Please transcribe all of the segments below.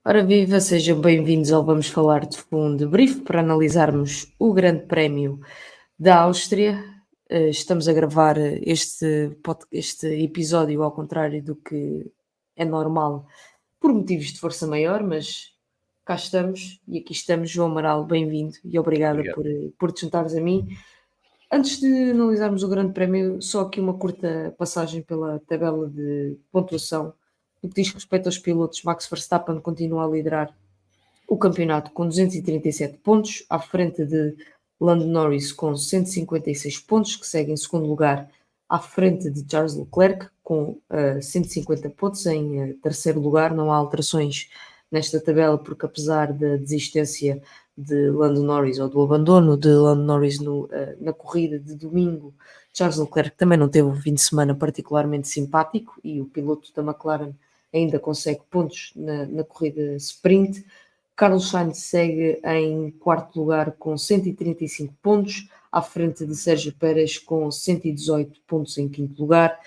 Ora viva, sejam bem-vindos ao Vamos Falar de Fundo Brief para analisarmos o Grande Prémio da Áustria. Estamos a gravar este episódio ao contrário do que é normal, por motivos de força maior, mas cá estamos e aqui estamos. João Amaral, bem-vindo e obrigada Obrigado. por te juntares a mim. Antes de analisarmos o Grande Prémio, só aqui uma curta passagem pela tabela de pontuação. No que diz respeito aos pilotos, Max Verstappen continua a liderar o campeonato com 237 pontos, à frente de Lando Norris com 156 pontos, que segue em segundo lugar, à frente de Charles Leclerc com 150 pontos. Em terceiro lugar, não há alterações nesta tabela, porque apesar da desistência de Lando Norris ou do abandono de Lando Norris na corrida de domingo, Charles Leclerc também não teve um fim de semana particularmente simpático e o piloto da McLaren ainda consegue pontos na corrida sprint. Carlos Sainz segue em quarto lugar com 135 pontos, à frente de Sérgio Pérez com 118 pontos em quinto lugar.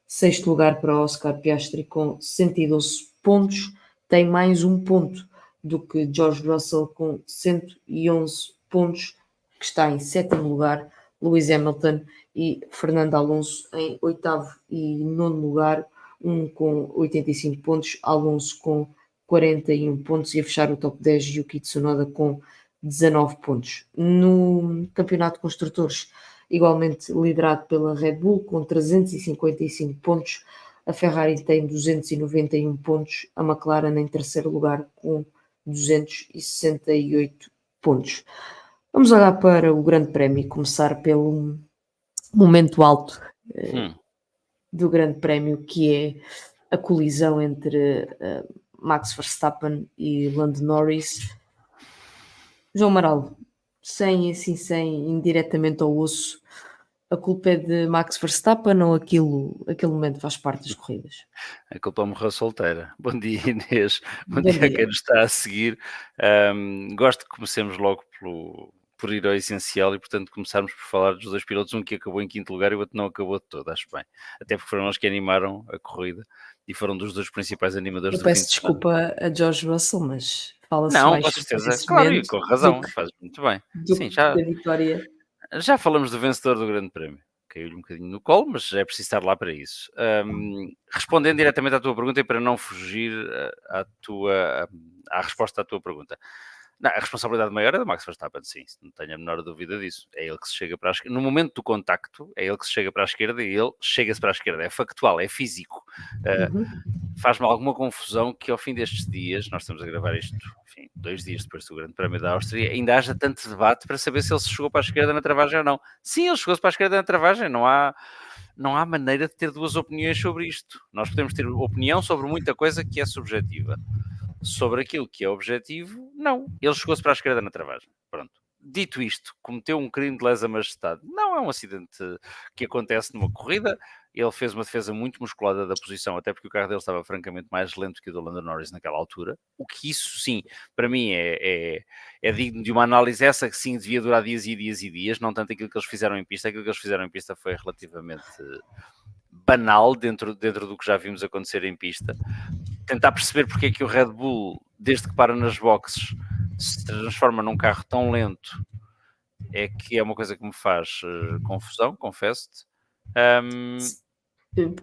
Sexto lugar para Oscar Piastri com 112 pontos, tem mais um ponto do que George Russell com 111 pontos, que está em sétimo lugar. Lewis Hamilton e Fernando Alonso em oitavo e nono lugar, um com 85 pontos, Alonso com 41 pontos e a fechar o top 10 Yuki Tsunoda com 19 pontos. No Campeonato de Construtores, igualmente liderado pela Red Bull com 355 pontos, a Ferrari tem 291 pontos, a McLaren em terceiro lugar com 268 pontos. Vamos olhar para o Grande Prémio e começar pelo momento alto do Grande Prémio, que é a colisão entre Max Verstappen e Lando Norris. João Amaral, sem indiretamente ao osso, a culpa é de Max Verstappen ou aquele momento faz parte das corridas? A culpa morreu solteira. Bom dia, Inês. Bom Bom dia a quem dia. nos está a seguir. Gosto que comecemos logo por ir ao essencial e, portanto, começarmos por falar dos dois pilotos, um que acabou em quinto lugar e o outro não acabou de todo, acho bem. Até porque foram eles que animaram a corrida e foram dos dois principais animadores Eu do fim peço de semana. desculpa a George Russell, mas fala-se Não, mais com sobre certeza. esse Claro, e momento com do razão. que, Faz muito bem. do Sim, que da vitória. já falamos do vencedor do Grande Prémio. Caiu-lhe um bocadinho no colo, mas é preciso estar lá para isso. Respondendo diretamente à tua pergunta e para não fugir à resposta à tua pergunta. Não, a responsabilidade maior é do Max Verstappen, sim, não tenho a menor dúvida disso. É ele que se chega para a esquerda. No momento do contacto, é ele que se chega para a esquerda e ele chega-se para a esquerda. É factual, é físico. Uhum. Faz-me alguma confusão que ao fim destes dias, nós estamos a gravar isto, enfim, 2 dias depois do Grande Prémio da Áustria, ainda haja tanto debate para saber se ele se chegou para a esquerda na travagem ou não. Sim, ele chegou-se para a esquerda na travagem, não há maneira de ter duas opiniões sobre isto. Nós podemos ter opinião sobre muita coisa que é subjetiva. Sobre aquilo que é objetivo, não. Ele chegou-se para a esquerda na travagem. Pronto. Dito isto, cometeu um crime de lesa majestade. Não é um acidente que acontece numa corrida. Ele fez uma defesa muito musculada da posição, até porque o carro dele estava francamente mais lento que o do Lando Norris naquela altura. O que isso, sim, para mim é digno de uma análise. Essa que sim devia durar dias e dias e dias, não tanto aquilo que eles fizeram em pista. Aquilo que eles fizeram em pista foi relativamente banal dentro do que já vimos acontecer em pista. Tentar perceber porque é que o Red Bull, desde que para nas boxes, se transforma num carro tão lento, é que é uma coisa que me faz confusão, confesso-te.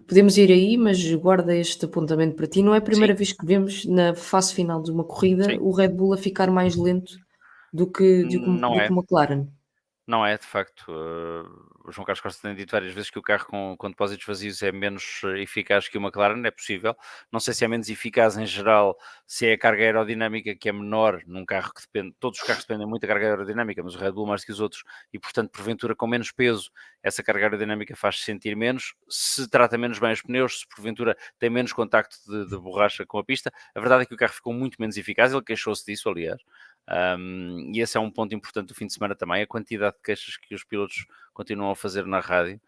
Podemos ir aí, mas guarda este apontamento para ti. Não é a Sim, primeira vez que vemos na fase final de uma corrida sim, o Red Bull a ficar mais lento não do é. que o McLaren. Não é, de facto. O João Carlos Costa tem dito várias vezes que o carro com depósitos vazios é menos eficaz que o McLaren, é possível. Não sei se é menos eficaz em geral, se é a carga aerodinâmica que é menor num carro que depende. Todos os carros dependem muito da carga aerodinâmica, mas o Red Bull mais que os outros, e portanto, porventura, com menos peso, essa carga aerodinâmica faz-se sentir menos. Se trata menos bem os pneus, se porventura tem menos contacto de borracha com a pista, a verdade é que o carro ficou muito menos eficaz. Ele queixou-se disso, aliás. E esse é um ponto importante do fim de semana também, a quantidade de queixas que os pilotos continuam a fazer na rádio.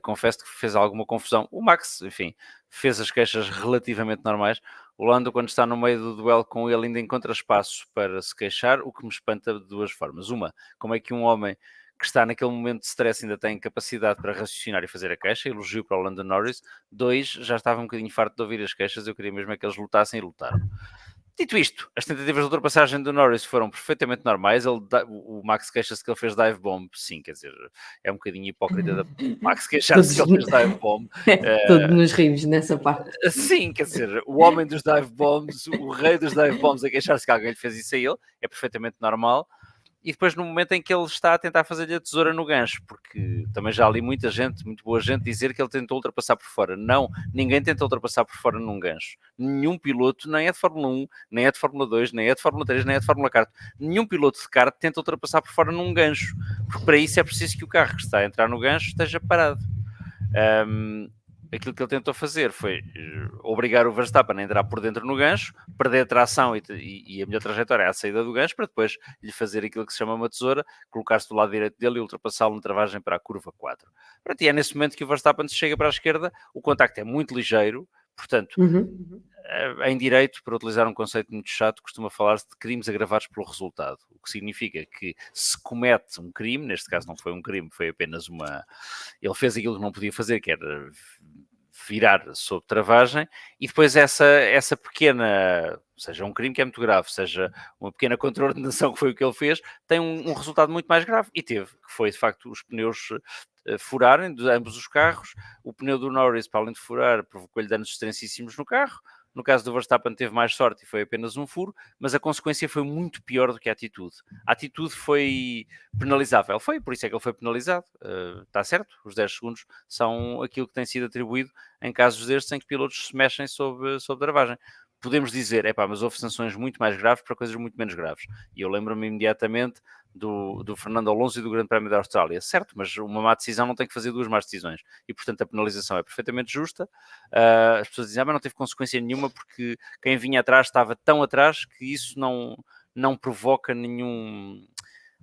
Confesso que fez alguma confusão. O Max, enfim, fez as queixas relativamente normais. O Lando, quando está no meio do duelo com ele, ainda encontra espaço para se queixar, o que me espanta de duas formas. Uma, como é que um homem que está naquele momento de stress ainda tem capacidade para raciocinar e fazer a queixa, elogio para o Lando Norris. Dois, já estava um bocadinho farto de ouvir as queixas, eu queria mesmo é que eles lutassem e lutaram. Dito isto, as tentativas de ultrapassagem do Norris foram perfeitamente normais. O Max queixa-se que ele fez dive bomb. Sim, quer dizer, é um bocadinho hipócrita da Max queixar-se que ele fez dive bomb. Todos nos rimos nessa parte. Sim, quer dizer, o homem dos dive bombs, o rei dos dive bombs a queixar-se que alguém lhe fez isso a ele, é perfeitamente normal. E depois no momento em que ele está a tentar fazer-lhe a tesoura no gancho, porque também já li muita gente, muito boa gente, dizer que ele tentou ultrapassar por fora. Não, ninguém tenta ultrapassar por fora num gancho. Nenhum piloto, nem é de Fórmula 1, nem é de Fórmula 2, nem é de Fórmula 3, nem é de Fórmula Kart. Nenhum piloto de kart tenta ultrapassar por fora num gancho, porque para isso é preciso que o carro que está a entrar no gancho esteja parado. Aquilo que ele tentou fazer foi obrigar o Verstappen a entrar por dentro no gancho, perder a tração e a melhor trajetória é a saída do gancho, para depois lhe fazer aquilo que se chama uma tesoura, colocar-se do lado direito dele e ultrapassá-lo na travagem para a curva 4. Pronto, e é nesse momento que o Verstappen se chega para a esquerda, o contacto é muito ligeiro, portanto, em direito, para utilizar um conceito muito chato, costuma falar-se de crimes agravados pelo resultado, o que significa que se comete um crime, neste caso não foi um crime, foi apenas uma... Ele fez aquilo que não podia fazer, que era virar sob travagem, e depois essa pequena, seja um crime que é muito grave, seja uma pequena contraordenação que foi o que ele fez, tem um resultado muito mais grave, e teve, que foi de facto os pneus furarem de ambos os carros. O pneu do Norris, para além de furar, provocou-lhe danos extensíssimos no carro. No caso do Verstappen teve mais sorte e foi apenas um furo, mas a consequência foi muito pior do que a atitude. A atitude foi penalizável, foi, por isso é que ele foi penalizado. Está certo, os 10 segundos são aquilo que tem sido atribuído em casos destes em que pilotos se mexem sob travagem. Podemos dizer, mas houve sanções muito mais graves para coisas muito menos graves. E eu lembro-me imediatamente do Fernando Alonso e do Grande Prémio da Austrália. Certo, mas uma má decisão não tem que fazer duas más decisões. E, portanto, a penalização é perfeitamente justa. As pessoas dizem, mas não teve consequência nenhuma porque quem vinha atrás estava tão atrás que isso não provoca nenhum...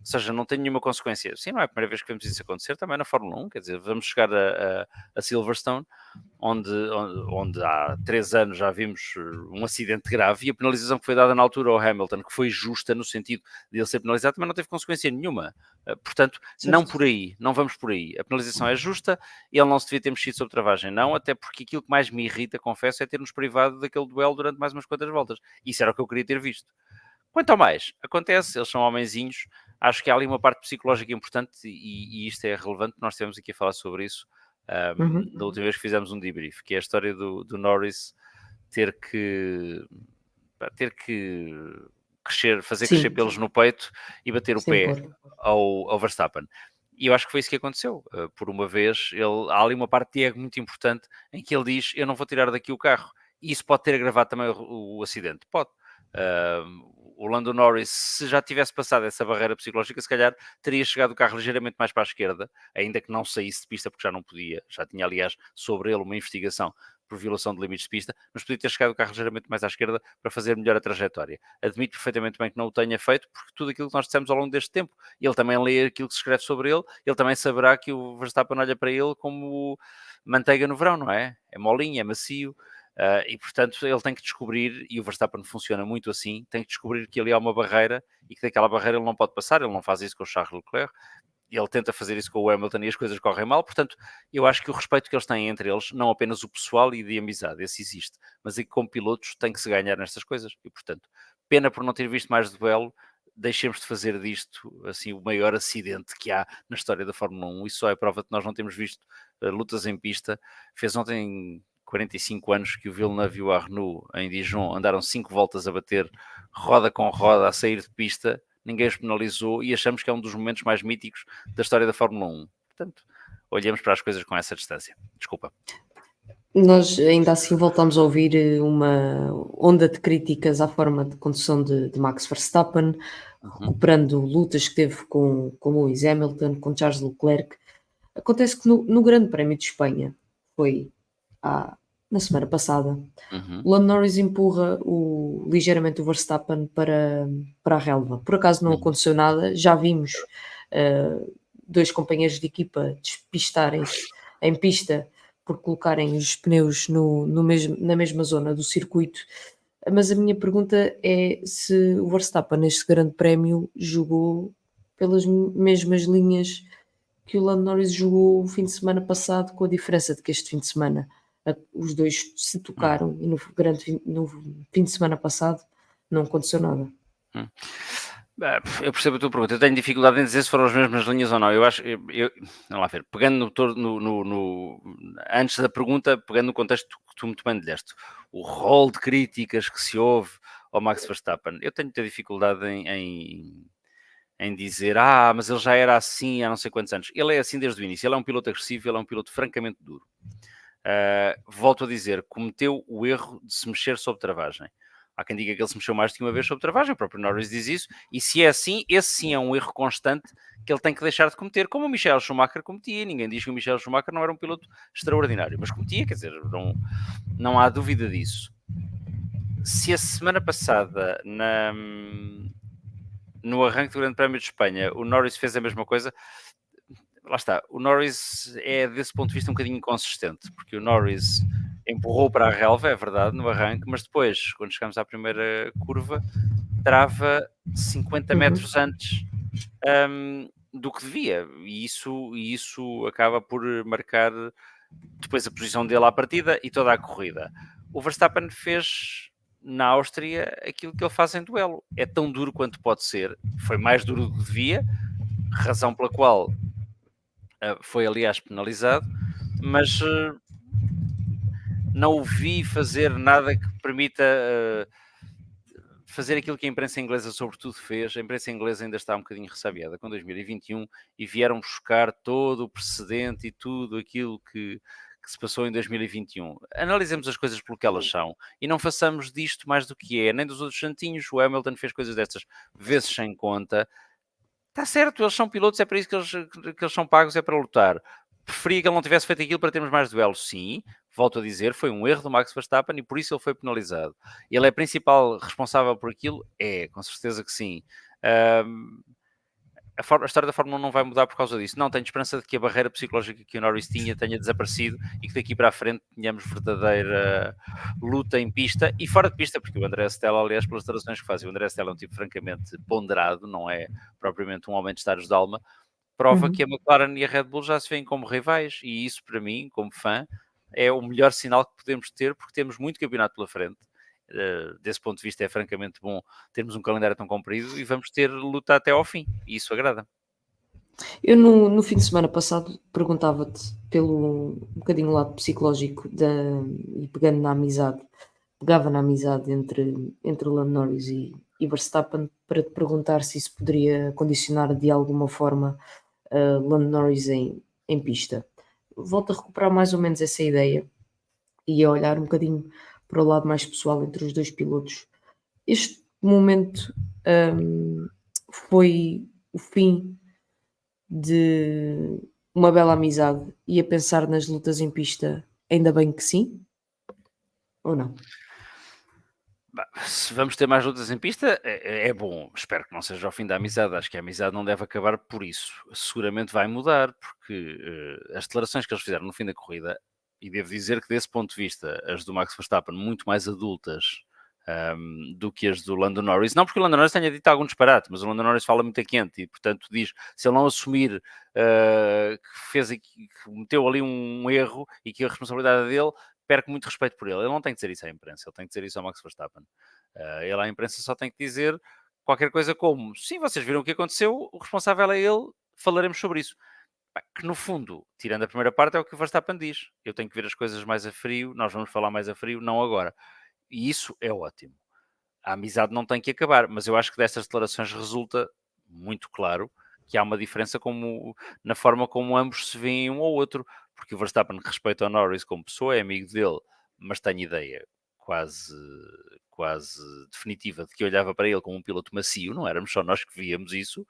Ou seja, não tem nenhuma consequência. Sim, não é a primeira vez que vemos isso acontecer, também na Fórmula 1, quer dizer, vamos chegar a Silverstone, onde há 3 anos já vimos um acidente grave, e a penalização que foi dada na altura ao Hamilton, que foi justa no sentido de ele ser penalizado, também não teve consequência nenhuma. Portanto, certo. Não por aí, não vamos por aí. A penalização é justa, e ele não se devia ter mexido sob travagem, não, até porque aquilo que mais me irrita, confesso, é ter-nos privado daquele duelo durante mais umas quantas voltas. Isso era o que eu queria ter visto. Quanto ao mais, acontece, eles são homenzinhos, acho que há ali uma parte psicológica importante e isto é relevante, nós estivemos aqui a falar sobre isso da última vez que fizemos um debrief, que é a história do Norris ter que fazer crescer pelos no peito e bater o pé ao Verstappen. E eu acho que foi isso que aconteceu. Por uma vez, há ali uma parte de ego muito importante em que ele diz, eu não vou tirar daqui o carro. E isso pode ter agravado também o acidente. Pode. O Lando Norris, se já tivesse passado essa barreira psicológica, se calhar teria chegado o carro ligeiramente mais para a esquerda, ainda que não saísse de pista porque já não podia. Já tinha, aliás, sobre ele uma investigação por violação de limites de pista, mas podia ter chegado o carro ligeiramente mais à esquerda para fazer melhor a trajetória. Admito perfeitamente bem que não o tenha feito, porque tudo aquilo que nós dissemos ao longo deste tempo, ele também lê aquilo que se escreve sobre ele também saberá que o Verstappen olha para ele como manteiga no verão, não é? É molinho, é macio. E portanto ele tem que descobrir, e o Verstappen funciona muito assim, tem que descobrir que ali há uma barreira e que daquela barreira ele não pode passar. Ele não faz isso com o Charles Leclerc, ele tenta fazer isso com o Hamilton e as coisas correm mal. Portanto, eu acho que o respeito que eles têm entre eles, não apenas o pessoal e de amizade, esse existe, mas é que como pilotos tem que se ganhar nestas coisas. E portanto, pena por não ter visto mais duelo. Deixemos de fazer disto assim o maior acidente que há na história da Fórmula 1. Isso só é prova que nós não temos visto lutas em pista. Fez ontem 45 anos que o Villeneuve e o Arnoux em Dijon andaram 5 voltas a bater roda com roda, a sair de pista, ninguém os penalizou e achamos que é um dos momentos mais míticos da história da Fórmula 1. Portanto, olhemos para as coisas com essa distância. Desculpa. Nós ainda assim voltamos a ouvir uma onda de críticas à forma de condução de Max Verstappen, recuperando lutas que teve com Lewis Hamilton, com Charles Leclerc. Acontece que no Grande Prémio de Espanha, foi na semana passada, o Lando Norris empurra ligeiramente o Verstappen para a relva. Por acaso não aconteceu nada, já vimos 2 companheiros de equipa despistarem-se em pista por colocarem os pneus na mesma zona do circuito. Mas a minha pergunta é se o Verstappen neste Grande Prémio jogou pelas mesmas linhas que o Lando Norris jogou o fim de semana passado, com a diferença de que este fim de semana os dois se tocaram e no fim de semana passado não aconteceu nada. Eu percebo a tua pergunta. Eu tenho dificuldade em dizer se foram as mesmas linhas ou não. Eu acho, vamos lá ver, pegando antes da pergunta, pegando no contexto que tu muito bem deste, o rol de críticas que se houve ao Max Verstappen, eu tenho muita dificuldade em dizer, mas ele já era assim há não sei quantos anos. Ele é assim desde o início. Ele é um piloto agressivo, ele é um piloto francamente duro. Volto a dizer, cometeu o erro de se mexer sob travagem. Há quem diga que ele se mexeu mais de uma vez sob travagem, o próprio Norris diz isso, e se é assim, esse sim é um erro constante que ele tem que deixar de cometer, como o Michael Schumacher cometia. Ninguém diz que o Michael Schumacher não era um piloto extraordinário, mas cometia, quer dizer, não há dúvida disso. Se a semana passada, no arranque do Grande Prémio de Espanha, o Norris fez a mesma coisa, lá está, o Norris é desse ponto de vista um bocadinho inconsistente, porque o Norris empurrou para a relva, é verdade, no arranque, mas depois, quando chegamos à primeira curva, trava 50 metros antes do que devia, e isso acaba por marcar depois a posição dele à partida e toda a corrida. O Verstappen fez na Áustria aquilo que ele faz em duelo, é tão duro quanto pode ser, foi mais duro do que devia, razão pela qual foi aliás penalizado, mas não o vi fazer nada que permita fazer aquilo que a imprensa inglesa sobretudo fez. A imprensa inglesa ainda está um bocadinho ressabiada com 2021 e vieram buscar todo o precedente e tudo aquilo que se passou em 2021. Analisemos as coisas pelo que elas são e não façamos disto mais do que é, nem dos outros santinhos. O Hamilton fez coisas destas vezes sem conta. Está certo, eles são pilotos, é para isso que eles são pagos, é para lutar. Preferia que ele não tivesse feito aquilo para termos mais duelos. Sim, volto a dizer, foi um erro do Max Verstappen e por isso ele foi penalizado. Ele é principal responsável por aquilo? É, com certeza que sim. Um, a história da Fórmula 1 não vai mudar por causa disso. Não, tenho esperança de que a barreira psicológica que o Norris tinha tenha desaparecido e que daqui para a frente tenhamos verdadeira luta em pista e fora de pista, porque o André Stella, aliás, pelas declarações que faz, o André Stella é um tipo francamente ponderado, não é propriamente um homem de estados de alma, prova que a McLaren e a Red Bull já se veem como rivais e isso, para mim, como fã, é o melhor sinal que podemos ter porque temos muito campeonato pela frente. Desse ponto de vista é francamente bom termos um calendário tão comprido e vamos ter luta até ao fim e isso agrada. Eu no fim de semana passado perguntava-te pelo um bocadinho o lado psicológico e pegava na amizade entre Lando Norris e Verstappen para te perguntar se isso poderia condicionar de alguma forma Lando Norris em pista. Volto a recuperar mais ou menos essa ideia e a olhar um bocadinho para o lado mais pessoal entre os dois pilotos. Este momento foi o fim de uma bela amizade e a pensar nas lutas em pista, ainda bem que sim, ou não? Se vamos ter mais lutas em pista, é bom. Espero que não seja o fim da amizade. Acho que a amizade não deve acabar por isso. Seguramente vai mudar, porque as declarações que eles fizeram no fim da corrida, e devo dizer que desse ponto de vista, as do Max Verstappen, muito mais adultas do que as do Lando Norris. Não porque o Lando Norris tenha dito algum disparate, mas o Lando Norris fala muito a quente e, portanto, diz, se ele não assumir que cometeu ali um erro e que a responsabilidade é dele, perco muito respeito por ele. Ele não tem que dizer isso à imprensa, ele tem que dizer isso ao Max Verstappen. Ele à imprensa só tem que dizer qualquer coisa como: sim, vocês viram o que aconteceu, o responsável é ele, falaremos sobre isso. Que no fundo, tirando a primeira parte, é o que o Verstappen diz. Eu tenho que ver as coisas mais a frio, nós vamos falar mais a frio, não agora. E isso é ótimo. A amizade não tem que acabar, mas eu acho que destas declarações resulta muito claro que há uma diferença na forma como ambos se veem um ao outro, porque o Verstappen respeita o Norris como pessoa, é amigo dele, mas tem ideia quase, quase definitiva de que olhava para ele como um piloto macio, não éramos só nós que víamos isso,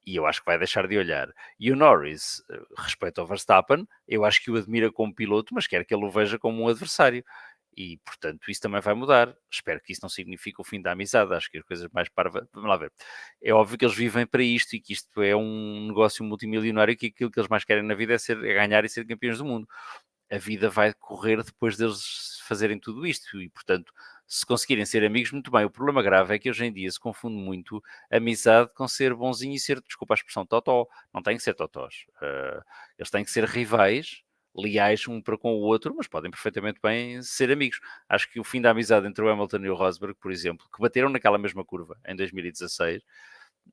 e eu acho que vai deixar de olhar. E o Norris respeita o Verstappen, eu acho que o admira como piloto, mas quer que ele o veja como um adversário. E, portanto, isso também vai mudar. Espero que isso não signifique o fim da amizade. Acho que as coisas mais parvas... Vamos lá ver. É óbvio que eles vivem para isto e que isto é um negócio multimilionário e que aquilo que eles mais querem na vida é ganhar e ser campeões do mundo. A vida vai correr depois deles fazerem tudo isto e, portanto, se conseguirem ser amigos, muito bem. O problema grave é que hoje em dia se confunde muito amizade com ser bonzinho e ser, desculpa a expressão, totó. Não têm que ser totós. Eles têm que ser rivais, leais um para com o outro, mas podem perfeitamente bem ser amigos. Acho que o fim da amizade entre o Hamilton e o Rosberg, por exemplo, que bateram naquela mesma curva em 2016,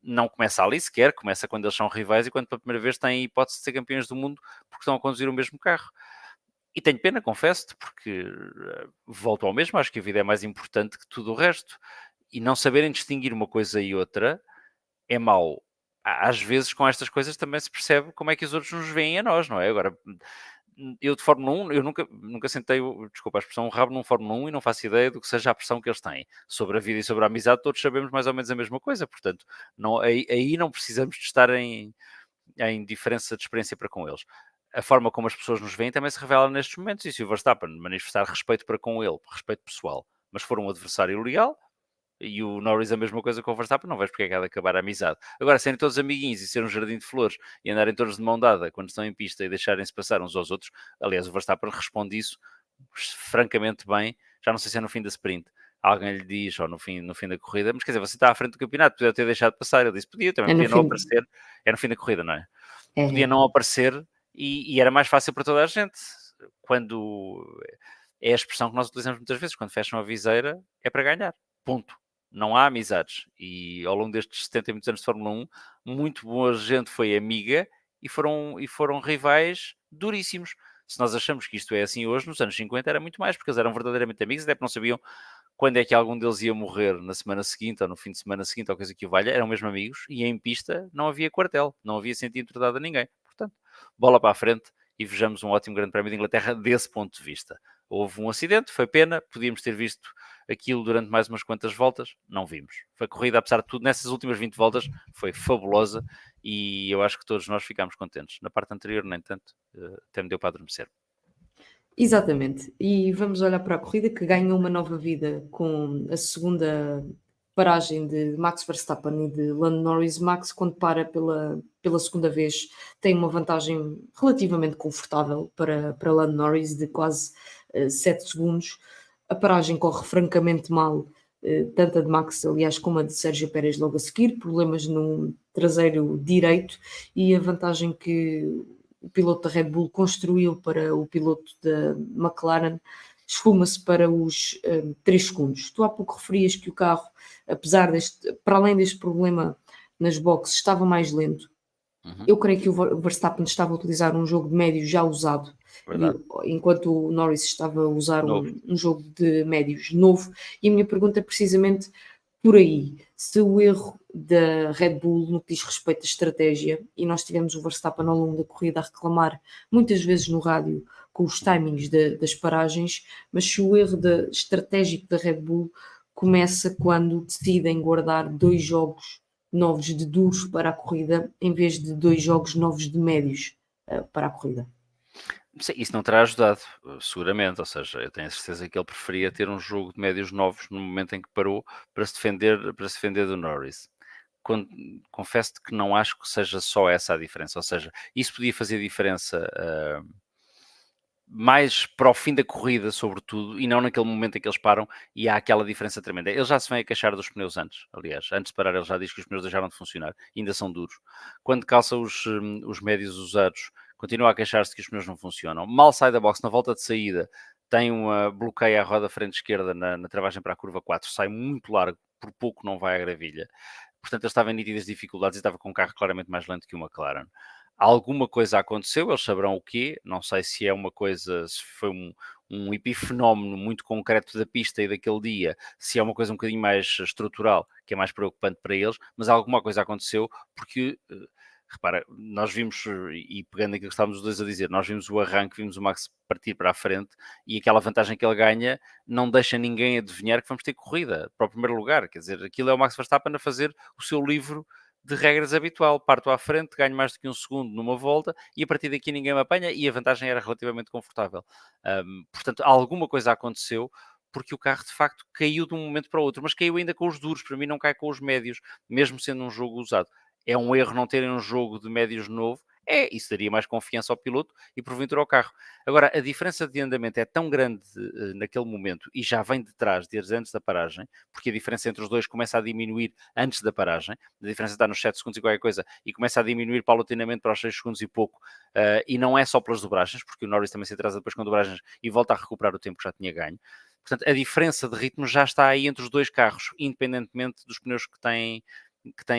não começa ali sequer, começa quando eles são rivais e quando pela primeira vez têm a hipótese de ser campeões do mundo porque estão a conduzir o mesmo carro. E tenho pena, confesso-te, porque volto ao mesmo, acho que a vida é mais importante que tudo o resto. E não saberem distinguir uma coisa e outra é mau. Às vezes com estas coisas também se percebe como é que os outros nos veem a nós, não é? Agora, eu de Fórmula 1, eu nunca sentei, desculpa a expressão, um rabo num Fórmula 1 e não faço ideia do que seja a pressão que eles têm. Sobre a vida e sobre a amizade, todos sabemos mais ou menos a mesma coisa, portanto, não, aí não precisamos de estar em diferença de experiência para com eles. A forma como as pessoas nos veem também se revela nestes momentos, e se o Verstappen manifestar respeito para com ele, respeito pessoal, mas for um adversário legal, e o Norris a mesma coisa com o Verstappen, não vejo porque é que há de acabar a amizade. Agora, serem todos amiguinhos e ser um jardim de flores e andarem todos de mão dada quando estão em pista e deixarem-se passar uns aos outros, aliás, o Verstappen responde isso francamente bem, já não sei se é no fim da sprint, alguém lhe diz, ou no fim da corrida, mas quer dizer, você está à frente do campeonato, podia ter deixado passar, ele disse, podia, também É no podia não fim. aparecer, é no fim da corrida, não é? Podia É, não aparecer e era mais fácil para toda a gente, quando é a expressão que nós utilizamos muitas vezes, quando fecham a viseira, é para ganhar, ponto. Não há amizades. E ao longo destes 70 e muitos anos de Fórmula 1, muito boa gente foi amiga e foram rivais duríssimos. Se nós achamos que isto é assim hoje, nos anos 50 era muito mais, porque eles eram verdadeiramente amigos, até porque não sabiam quando é que algum deles ia morrer na semana seguinte ou no fim de semana seguinte, ou coisa que o valha, eram mesmo amigos, e em pista não havia quartel, não havia sentido entortado a ninguém. Portanto, bola para a frente e vejamos um ótimo Grande Prémio de Inglaterra desse ponto de vista. Houve um acidente, foi pena, podíamos ter visto aquilo durante mais umas quantas voltas, não vimos. Foi corrida, apesar de tudo, nessas últimas 20 voltas, foi fabulosa e eu acho que todos nós ficámos contentes. Na parte anterior, nem tanto, até me deu para adormecer. exatamente. E vamos olhar para a corrida que ganha uma nova vida com a segunda paragem de Max Verstappen e de Lando Norris. Max, quando para pela segunda vez, tem uma vantagem relativamente confortável para Lando Norris de quase 7 segundos. A paragem corre francamente mal, tanto a de Max, aliás, como a de Sérgio Pérez logo a seguir, problemas no traseiro direito e a vantagem que o piloto da Red Bull construiu para o piloto da McLaren esfuma-se para os 3 segundos. Tu há pouco referias que o carro, para além deste problema nas boxes, estava mais lento. Uhum, Eu creio que o Verstappen estava a utilizar um jogo de médios já usado, verdade. enquanto o Norris estava a usar Novo. um jogo de médios novo. E a minha pergunta é precisamente por aí: se o erro da Red Bull no que diz respeito à estratégia, e nós tivemos o Verstappen ao longo da corrida a reclamar muitas vezes no rádio com os timings das paragens, mas se o erro estratégico da Red Bull começa quando decidem guardar 2 jogos novos de duros para a corrida, em vez de 2 jogos novos de médios para a corrida. Sim, isso não terá ajudado, seguramente. Ou seja, eu tenho a certeza que ele preferia ter um jogo de médios novos no momento em que parou para se defender do Norris. Confesso-te que não acho que seja só essa a diferença. Ou seja, isso podia fazer diferença mais para o fim da corrida, sobretudo, e não naquele momento em que eles param e há aquela diferença tremenda. Ele já se vem a queixar dos pneus antes, aliás, antes de parar ele já diz que os pneus deixaram de funcionar, ainda são duros. Quando calça os médios usados, continua a queixar-se que os pneus não funcionam. Mal sai da box, na volta de saída, tem uma bloqueia a roda frente esquerda na travagem para a curva 4, sai muito largo, por pouco não vai à gravilha. Portanto, ele estava em nítidas dificuldades e estava com um carro claramente mais lento que o McLaren. Alguma coisa aconteceu, eles saberão o quê, não sei se é uma coisa, se foi um epifenómeno muito concreto da pista e daquele dia, se é uma coisa um bocadinho mais estrutural, que é mais preocupante para eles, mas alguma coisa aconteceu porque, repara, nós vimos, e pegando aquilo que estávamos os dois a dizer, nós vimos o arranque, vimos o Max partir para a frente e aquela vantagem que ele ganha não deixa ninguém adivinhar que vamos ter corrida para o primeiro lugar, quer dizer, aquilo é o Max Verstappen a fazer o seu livro de regras habitual, parto à frente, ganho mais do que um segundo numa volta e a partir daqui ninguém me apanha e a vantagem era relativamente confortável. Portanto, alguma coisa aconteceu porque o carro de facto caiu de um momento para o outro, mas caiu ainda com os duros, para mim não cai com os médios, mesmo sendo um jogo usado. É um erro não terem um jogo de médios novo, Isso daria mais confiança ao piloto e porventura ao carro. Agora, a diferença de andamento é tão grande naquele momento e já vem de trás, desde antes da paragem, porque a diferença entre os dois começa a diminuir antes da paragem, a diferença está nos 7 segundos e qualquer coisa, e começa a diminuir paulatinamente para os 6 segundos e pouco, e não é só pelas dobragens, porque o Norris também se atrasa depois com dobragens e volta a recuperar o tempo que já tinha ganho. Portanto, a diferença de ritmo já está aí entre os dois carros, independentemente dos pneus que têm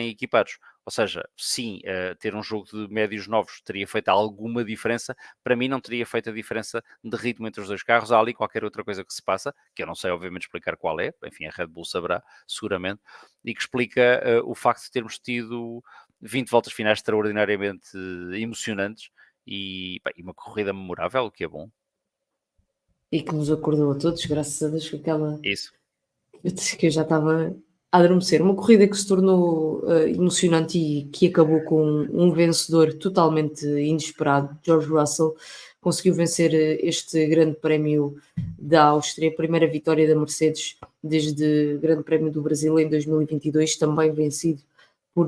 equipados. Ou seja, sim, ter um jogo de médios novos teria feito alguma diferença. Para mim não teria feito a diferença de ritmo entre os dois carros. Há ali qualquer outra coisa que se passa, que eu não sei obviamente explicar qual é, enfim, a Red Bull saberá seguramente, e que explica o facto de termos tido 20 voltas finais extraordinariamente emocionantes e uma corrida memorável, o que é bom. E que nos acordou a todos, graças a Deus, com aquela Isso. que eu já estava a adormecer. Uma corrida que se tornou emocionante e que acabou com um vencedor totalmente inesperado. George Russell conseguiu vencer este Grande Prémio da Áustria, a primeira vitória da Mercedes desde o Grande Prémio do Brasil em 2022, também vencido por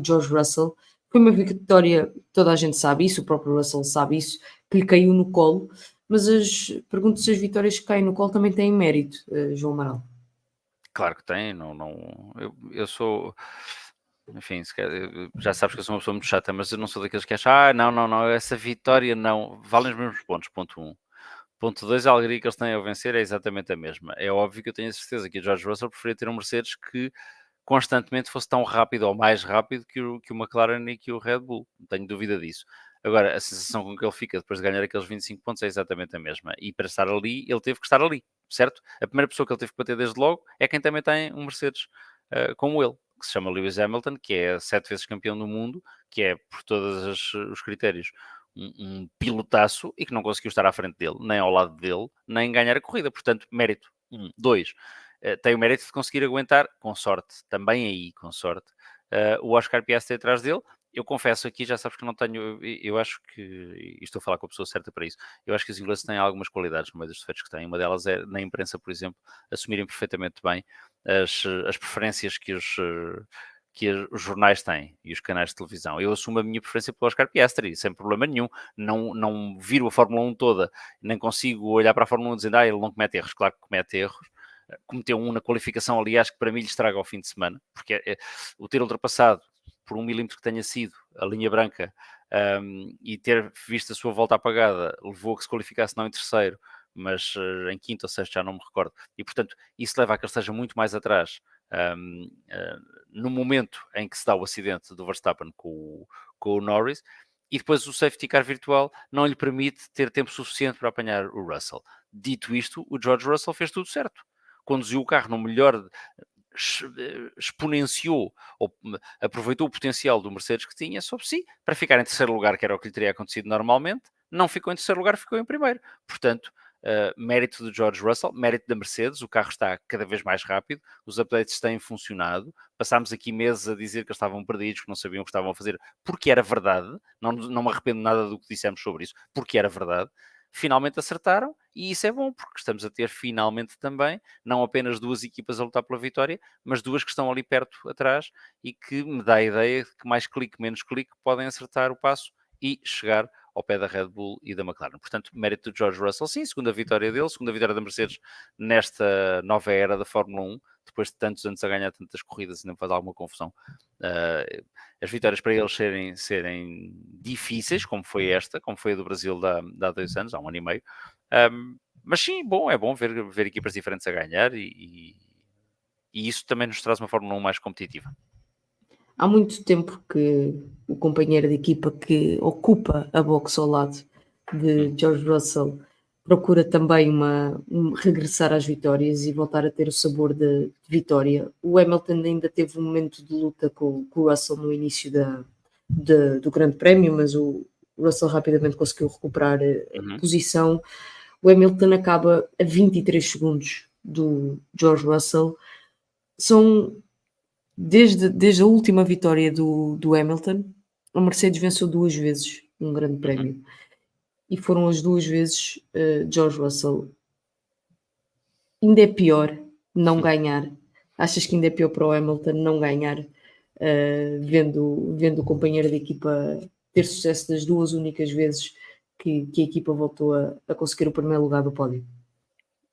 George Russell. Foi uma vitória, toda a gente sabe isso, o próprio Russell sabe isso, que lhe caiu no colo, mas pergunto se as vitórias que caem no colo também têm mérito, João Amaral. Claro que tem, eu sou, enfim, já sabes que eu sou uma pessoa muito chata, mas eu não sou daqueles que acham, não, essa vitória não, valem os mesmos pontos, ponto 1. Ponto 2, a alegria que eles têm ao vencer é exatamente a mesma. É óbvio que eu tenho a certeza que o George Russell preferia ter um Mercedes que constantemente fosse tão rápido ou mais rápido que o McLaren e que o Red Bull. Não tenho dúvida disso. Agora, a sensação com que ele fica depois de ganhar aqueles 25 pontos é exatamente a mesma. E para estar ali, ele teve que estar ali, certo? A primeira pessoa que ele teve que bater desde logo é quem também tem um Mercedes como ele, que se chama Lewis Hamilton, que é 7 vezes campeão do mundo, que é, por todos os critérios, um pilotaço e que não conseguiu estar à frente dele, nem ao lado dele, nem ganhar a corrida. Portanto, mérito. 2. Tem o mérito de conseguir aguentar, com sorte, também aí, com sorte, o Oscar Piastri atrás dele. Eu confesso aqui, já sabes que não tenho, eu acho que, e estou a falar com a pessoa certa para isso, eu acho que os ingleses têm algumas qualidades no meio dos defeitos que têm. Uma delas é, na imprensa, por exemplo, assumirem perfeitamente bem as preferências que os jornais têm e os canais de televisão. Eu assumo a minha preferência pelo Oscar Piastri, sem problema nenhum. Não viro a Fórmula 1 toda, nem consigo olhar para a Fórmula 1 dizendo, ele não comete erros. Claro que comete erros. Cometeu um na qualificação, aliás, que para mim lhe estraga ao fim de semana, porque o ter ultrapassado por 1 milímetro que tenha sido a linha branca e ter visto a sua volta apagada, levou a que se qualificasse não em terceiro, mas em quinto ou sexto, já não me recordo. E, portanto, isso leva a que ele esteja muito mais atrás no momento em que se dá o acidente do Verstappen com o Norris, e depois o safety car virtual não lhe permite ter tempo suficiente para apanhar o Russell. Dito isto, o George Russell fez tudo certo. Conduziu o carro no melhor, exponenciou ou aproveitou o potencial do Mercedes que tinha sobre si para ficar em terceiro lugar, que era o que lhe teria acontecido normalmente. Não ficou em terceiro lugar, ficou em primeiro. Portanto, mérito do George Russell, mérito da Mercedes, o carro está cada vez mais rápido, os updates têm funcionado. Passámos aqui meses a dizer que eles estavam perdidos, que não sabiam o que estavam a fazer, porque era verdade. Não me arrependo nada do que dissemos sobre isso, porque era verdade. Finalmente acertaram e isso é bom, porque estamos a ter finalmente também, não apenas duas equipas a lutar pela vitória, mas duas que estão ali perto atrás e que me dá a ideia de que mais clique, menos clique, podem acertar o passo e chegar ao pé da Red Bull e da McLaren. Portanto, mérito do George Russell, sim, segunda vitória dele, segunda vitória da Mercedes nesta nova era da Fórmula 1, depois de tantos anos a ganhar tantas corridas, ainda me faz alguma confusão. As vitórias para eles serem difíceis, como foi esta, como foi a do Brasil de há 2 anos, há 1 ano e meio. Mas sim, é bom ver equipas diferentes a ganhar e isso também nos traz uma Fórmula 1 mais competitiva. Há muito tempo que o companheiro de equipa que ocupa a box ao lado de George Russell procura também regressar às vitórias e voltar a ter o sabor de vitória. O Hamilton ainda teve um momento de luta com o Russell no início do Grande Prémio, mas o Russell rapidamente conseguiu recuperar a posição. O Hamilton acaba a 23 segundos do George Russell. Desde a última vitória do Hamilton, a Mercedes venceu 2 vezes um Grande Prémio e foram as 2 vezes George Russell. Ainda é pior não ganhar? Achas que ainda é pior para o Hamilton não ganhar, vendo o companheiro de equipa ter sucesso das 2 únicas vezes que a equipa voltou a conseguir o primeiro lugar do pódio.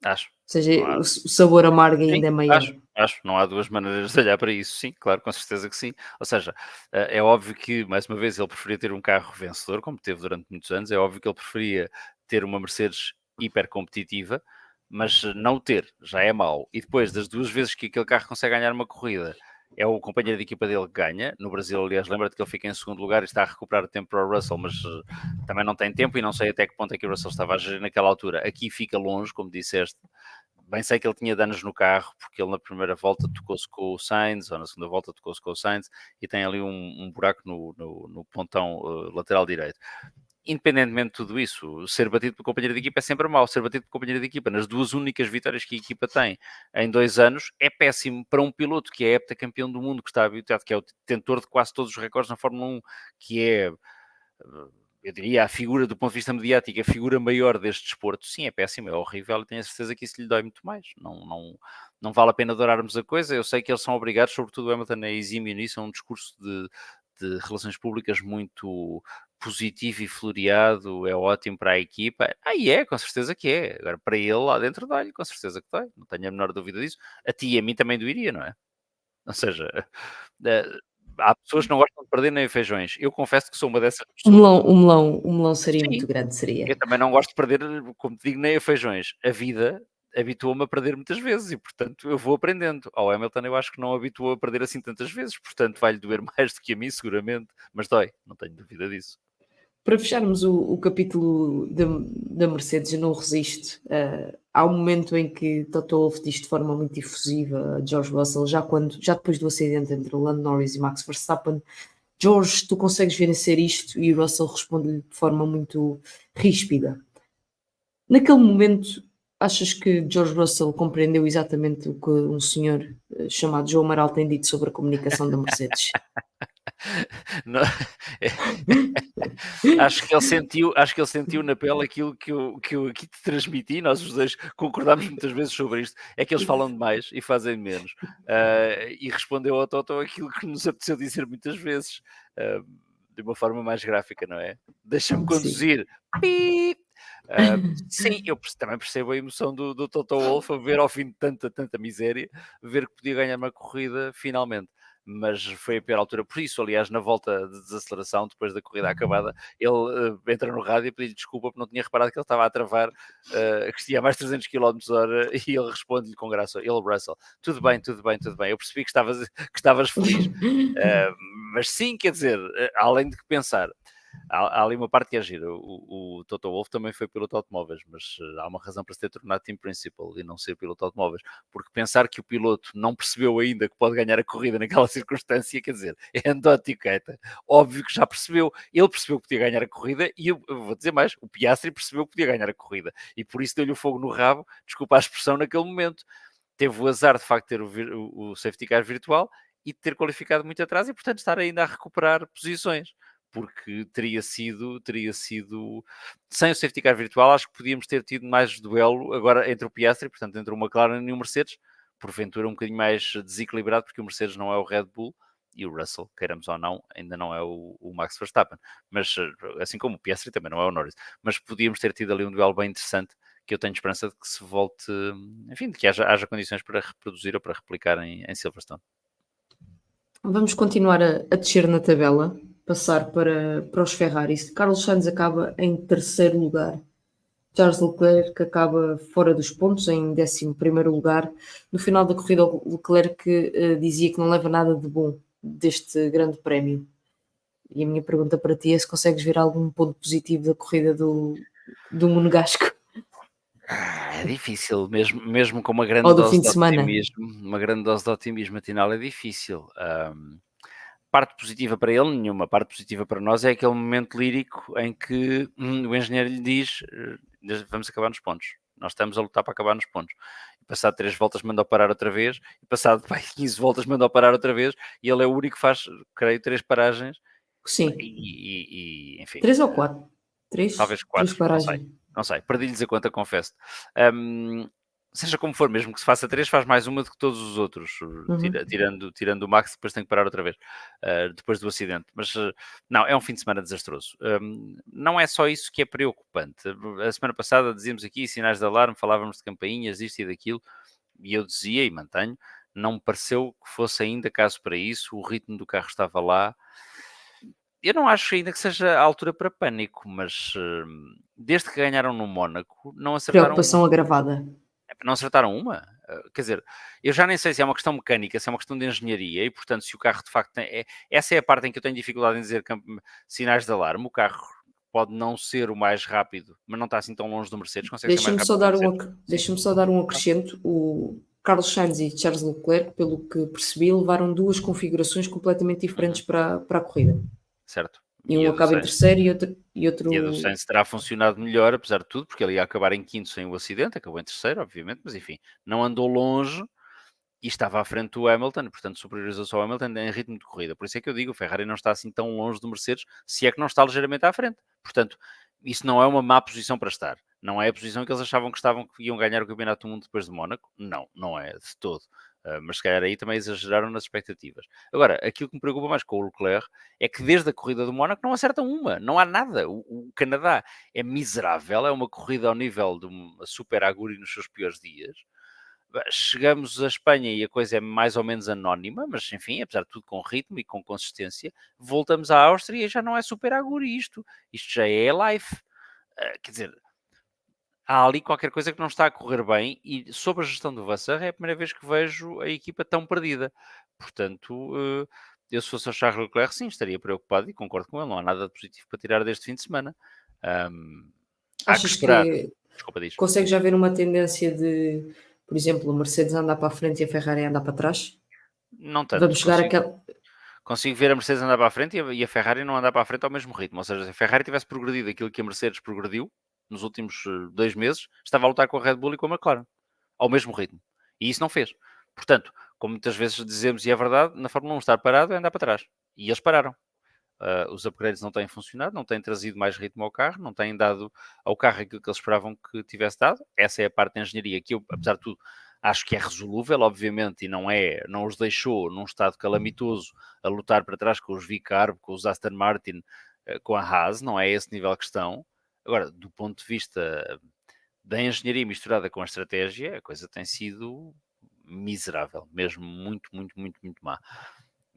Acho. Ou seja, Não há o sabor amargo sim, ainda é maior. acho. Não há 2 maneiras de olhar para isso. Sim, claro, com certeza que sim. Ou seja, é óbvio que, mais uma vez, ele preferia ter um carro vencedor, como teve durante muitos anos. É óbvio que ele preferia ter uma Mercedes hiper competitiva, mas não o ter já é mau. E depois, das 2 vezes que aquele carro consegue ganhar uma corrida, é o companheiro de equipa dele que ganha. No Brasil, aliás, lembra-te que ele fica em segundo lugar e está a recuperar o tempo para o Russell, mas também não tem tempo e não sei até que ponto é que o Russell estava a gerir naquela altura. Aqui fica longe, como disseste. Bem sei que ele tinha danos no carro, porque ele na primeira volta tocou-se com o Sainz, ou na segunda volta tocou-se com o Sainz, e tem ali um buraco no pontão lateral direito. Independentemente de tudo isso, ser batido pelo companheiro de equipa é sempre mau. Ser batido pelo companheiro de equipa nas 2 únicas vitórias que a equipa tem em 2 anos é péssimo para um piloto que é heptacampeão do mundo, que está habituado, que é o detentor de quase todos os recordes na Fórmula 1, que é eu diria, a figura do ponto de vista mediático, a figura maior deste desporto, sim, é péssimo, é horrível e tenho a certeza que isso lhe dói muito mais. Não vale a pena adorarmos a coisa. Eu sei que eles são obrigados, sobretudo o Hamilton é exímio nisso, é um discurso de relações públicas muito positivo e floreado, é ótimo para a equipa. Aí é, com certeza que é. Agora, para ele, lá dentro dói-lhe, com certeza que dói. Não tenho a menor dúvida disso. A ti e a mim também doeria, não é? Ou seja, eh, há pessoas que não gostam de perder nem feijões. Eu confesso que sou uma dessas pessoas. O melão seria Sim, muito grande, eu seria. também não gosto de perder, como te digo, nem a feijões. A vida habituou-me a perder muitas vezes e, portanto, eu vou aprendendo. Ao Hamilton eu acho que não habituou a perder assim tantas vezes, portanto vai-lhe doer mais do que a mim, seguramente, mas dói, não tenho dúvida disso. Para fecharmos o capítulo da Mercedes, eu não resisto. Há um momento em que Toto Wolff diz de forma muito efusiva a George Russell, já depois do acidente entre Lando Norris e Max Verstappen: George, tu consegues vencer isto? E o Russell responde-lhe de forma muito ríspida. Naquele momento, achas que George Russell compreendeu exatamente o que um senhor chamado João Amaral tem dito sobre a comunicação da Mercedes? Não- acho que ele sentiu na pele aquilo que eu aqui te transmiti. Nós os dois concordámos muitas vezes sobre isto, é que eles falam demais e fazem menos. E respondeu ao Toto aquilo que nos apeteceu dizer muitas vezes, ah, de uma forma mais gráfica, não é? Deixa-me Sim. conduzir. Pi! Ah, sim, eu também percebo a emoção do Toto Wolff a ver ao fim de tanta miséria, ver que podia ganhar uma corrida finalmente. Mas foi a pior altura. Por isso, aliás, na volta de desaceleração, depois da corrida acabada, ele entra no rádio e pediu desculpa porque não tinha reparado que ele estava a travar, que tinha mais 300 km/h, e ele responde-lhe com graça, ele, Russell, tudo bem, tudo bem, tudo bem, eu percebi que estavas feliz. Uh, mas sim, quer dizer, além de que pensar, há ali uma parte que é gira. O Toto Wolff também foi piloto de automóveis, mas há uma razão para se ter tornado team principal e não ser piloto de automóveis, porque pensar que o piloto não percebeu ainda que pode ganhar a corrida naquela circunstância, quer dizer, é andotiqueta. Óbvio que já percebeu, ele percebeu que podia ganhar a corrida e eu vou dizer mais, o Piastri percebeu que podia ganhar a corrida e por isso deu-lhe o fogo no rabo, desculpa a expressão, naquele momento. Teve o azar de facto de ter o safety car virtual e de ter qualificado muito atrás e, portanto, estar ainda a recuperar posições, porque teria sido sem o safety car virtual, acho que podíamos ter tido mais duelo agora entre o Piastri, portanto, entre o McLaren e o Mercedes, porventura um bocadinho mais desequilibrado, porque o Mercedes não é o Red Bull e o Russell, queiramos ou não, ainda não é o Max Verstappen, mas assim como o Piastri também não é o Norris, mas podíamos ter tido ali um duelo bem interessante, que eu tenho esperança de que se volte, enfim, de que haja condições para reproduzir ou para replicar em Silverstone. Vamos continuar a descer na tabela, passar para os Ferraris. Carlos Sainz acaba em terceiro lugar. Charles Leclerc acaba fora dos pontos, em 11º lugar. No final da corrida, o Leclerc dizia que não leva nada de bom deste grande prémio. E a minha pergunta para ti é se consegues ver algum ponto positivo da corrida do Monegasco É difícil, mesmo com uma grande ou do dose fim de de semana. otimismo, uma grande dose de otimismo matinal é difícil. Parte positiva para ele, nenhuma. Parte positiva para nós é aquele momento lírico em que o engenheiro lhe diz: vamos acabar nos pontos. Nós estamos a lutar para acabar nos pontos. E passado 3 voltas mandou parar outra vez, e passado 15 voltas mandou parar outra vez, e ele é o único que faz, creio, 3 paragens, Sim, enfim, 3 ou 4. talvez 3 4, não sei, paragens. não sei, perdi-lhes a conta, confesso. Hum, seja como for, mesmo que se faça 3, faz mais uma do que todos os outros, Uhum. tirando o Max, depois tem que parar outra vez, depois do acidente. Mas não, é um fim de semana desastroso. Não é só isso que é preocupante. A semana passada dizíamos aqui sinais de alarme, falávamos de campainhas, isto e daquilo, e eu dizia e mantenho, não me pareceu que fosse ainda caso para isso, o ritmo do carro estava lá. Eu não acho ainda que seja a altura para pânico, mas desde que ganharam no Mónaco, não acertaram uma. Preocupação agravada. Não acertaram uma? Quer dizer, eu já nem sei se é uma questão mecânica, se é uma questão de engenharia, e portanto, se o carro de facto tem. Essa é a parte em que eu tenho dificuldade em dizer sinais de alarme. O carro pode não ser o mais rápido, mas não está assim tão longe do Mercedes, consegue ser mais Deixa-me rápido só que o dar Mercedes. Sim. deixa-me só dar um acrescento. O Carlos Sainz e Charles Leclerc, pelo que percebi, levaram duas configurações completamente diferentes Uhum, para a corrida. certo. E um acaba em terceiro e E a do outro. Sainz terá funcionado melhor, apesar de tudo, porque ele ia acabar em quinto sem o acidente, acabou em terceiro, obviamente, mas enfim, não andou longe e estava à frente do Hamilton, portanto superiorizou-se ao Hamilton em ritmo de corrida. Por isso é que eu digo, o Ferrari não está assim tão longe do Mercedes, se é que não está ligeiramente à frente. Portanto, isso não é uma má posição para estar. Não é a posição que eles achavam que iam ganhar o Campeonato do Mundo depois de Mónaco. Não, não é de todo. Mas se calhar aí também exageraram nas expectativas. Agora, aquilo que me preocupa mais com o Leclerc é que desde a corrida do Mónaco não acertam uma, não há nada. O Canadá é miserável, é uma corrida ao nível de uma Super Aguri nos seus piores dias. Chegamos a Espanha e a coisa é mais ou menos anónima, mas enfim, apesar de tudo com ritmo e com consistência, voltamos à Áustria e já não é Super Aguri isto já é life. Quer dizer, há ali qualquer coisa que não está a correr bem e sob a gestão do Vassar é a primeira vez que vejo a equipa tão perdida. Portanto, eu se fosse o Charles Leclerc, sim, estaria preocupado e concordo com ele, não há nada de positivo para tirar deste fim de semana. Há que Achas esperar. que Desculpa, diz. consegues já ver uma tendência de, por exemplo, o Mercedes andar para a frente e a Ferrari andar para trás? Não tanto, Vamos chegar àquela. consigo ver a Mercedes andar para a frente e a Ferrari não andar para a frente ao mesmo ritmo. Ou seja, se a Ferrari tivesse progredido aquilo que a Mercedes progrediu nos últimos 2 meses, estava a lutar com a Red Bull e com a McLaren ao mesmo ritmo. E isso não fez. Portanto, como muitas vezes dizemos, e é verdade, na Fórmula 1 estar parado é andar para trás. E eles pararam. Os upgrades não têm funcionado, não têm trazido mais ritmo ao carro, não têm dado ao carro aquilo que eles esperavam que tivesse dado. Essa é a parte da engenharia que eu, apesar de tudo, acho que é resolúvel, obviamente, e não os deixou num estado calamitoso a lutar para trás com os V-Carb, com os Aston Martin, com a Haas, não é esse nível que estão. Agora, do ponto de vista da engenharia misturada com a estratégia, a coisa tem sido miserável, mesmo muito, muito, muito, muito má.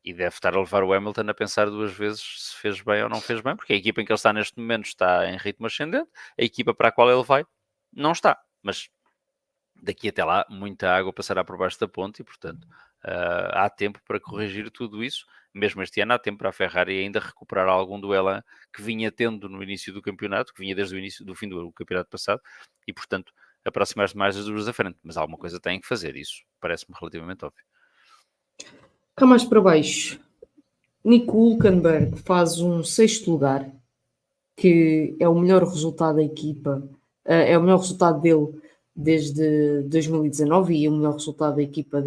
E deve estar a levar o Hamilton a pensar duas vezes se fez bem ou não fez bem, porque a equipa em que ele está neste momento está em ritmo ascendente, a equipa para a qual ele vai não está. Mas daqui até lá, muita água passará por baixo da ponte e, portanto, há tempo para corrigir tudo isso. Mesmo este ano há tempo para a Ferrari ainda recuperar algum duelo que vinha tendo no início do campeonato, que vinha desde o início do fim do campeonato passado, e, portanto, aproximar-se mais das duas da frente. Mas alguma coisa tem que fazer, isso parece-me relativamente óbvio. Cá mais para baixo, Nico Hülkenberg faz um sexto lugar, que é o melhor resultado da equipa, é o melhor resultado dele desde 2019 e o melhor resultado da equipa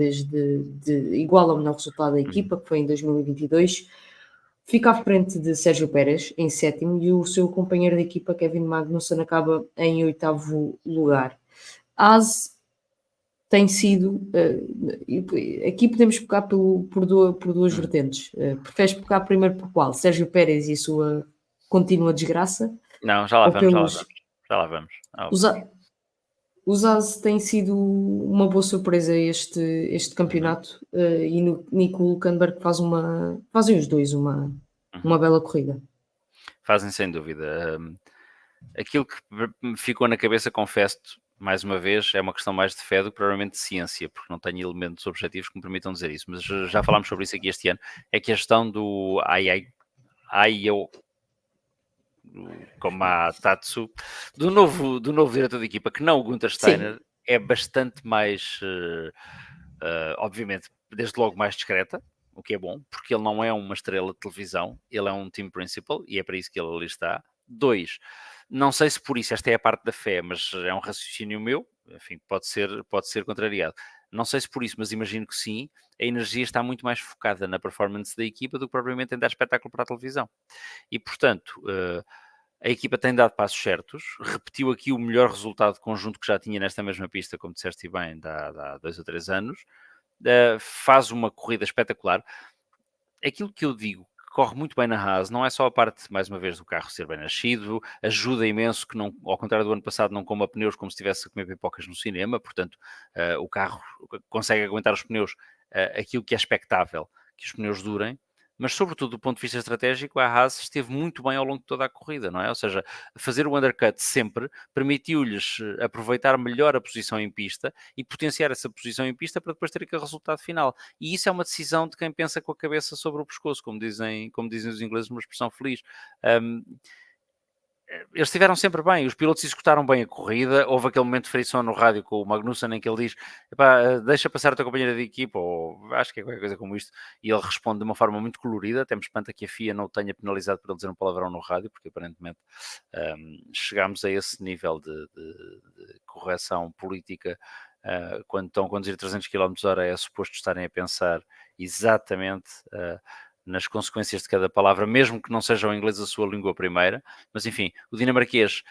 igual ao melhor resultado da Uhum. equipa, que foi em 2022. Fica à frente de Sérgio Pérez em sétimo e o seu companheiro de equipa, Kevin Magnussen, acaba em oitavo lugar. Haas tem sido. Aqui podemos pecar por duas Uhum. vertentes. Preferes pecar primeiro por qual? Sérgio Pérez e a sua contínua desgraça? Não, já lá Ou vamos, já lá vamos. pelos. Já lá vamos. Os, A- os Haas têm sido uma boa surpresa este Uhum. campeonato e no Nico Hülkenberg fazem os dois uma Uhum. bela corrida. Fazem sem dúvida. Aquilo que me ficou na cabeça, confesso-te, mais uma vez, é uma questão mais de fé do que provavelmente de ciência, porque não tenho elementos objetivos que me permitam dizer isso, mas já falámos sobre isso aqui este ano, é que a gestão do IO, como a Tatsu, do novo diretor de equipa, que não o Gunther Sim, Steiner, é bastante mais, obviamente, desde logo mais discreta, o que é bom, porque ele não é uma estrela de televisão, ele é um team principal e é para isso que ele ali está. Dois, não sei se por isso esta é a parte da fé, mas é um raciocínio meu, enfim, pode ser contrariado. Não sei se por isso, mas imagino que sim, a energia está muito mais focada na performance da equipa do que propriamente em dar espetáculo para a televisão. E, portanto, A equipa tem dado passos certos, repetiu aqui o melhor resultado conjunto que já tinha nesta mesma pista, como disseste bem, há 2 ou 3 anos. Faz uma corrida espetacular. Aquilo que eu digo que corre muito bem na Haas não é só a parte, mais uma vez, do carro ser bem nascido, ajuda imenso que, não, ao contrário do ano passado, não coma pneus como se estivesse a comer pipocas no cinema, portanto, o carro consegue aguentar os pneus aquilo que é expectável, que os pneus durem, mas sobretudo do ponto de vista estratégico, a Haas esteve muito bem ao longo de toda a corrida, não é? Ou seja, fazer o undercut sempre permitiu-lhes aproveitar melhor a posição em pista e potenciar essa posição em pista para depois ter aquele resultado final. E isso é uma decisão de quem pensa com a cabeça sobre o pescoço, como dizem os ingleses, uma expressão feliz. Um, eles estiveram sempre bem, os pilotos executaram bem a corrida, houve aquele momento de frição no rádio com o Magnussen em que ele diz, deixa passar a tua companheira de equipa, ou acho que é qualquer coisa como isto, e ele responde de uma forma muito colorida, até me espanta que a FIA não o tenha penalizado por ele dizer um palavrão no rádio, porque aparentemente chegámos a esse nível de correção política, quando estão a conduzir 300 km/h é suposto estarem a pensar exatamente nas consequências de cada palavra, mesmo que não seja o inglês a sua língua primeira, mas enfim, o dinamarquês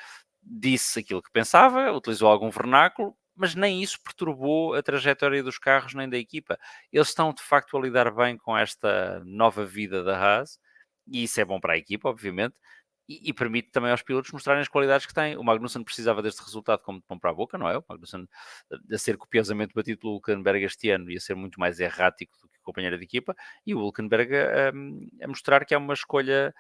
disse aquilo que pensava, utilizou algum vernáculo, mas nem isso perturbou a trajetória dos carros nem da equipa. Eles estão de facto a lidar bem com esta nova vida da Haas, e isso é bom para a equipa, obviamente, e permite também aos pilotos mostrarem as qualidades que têm. O Magnussen precisava deste resultado como de pão para a boca, não é? O Magnussen, a ser copiosamente batido pelo Hülkenberg este ano, ia ser muito mais errático do que o companheiro de equipa, e o Hülkenberg a mostrar que é uma escolha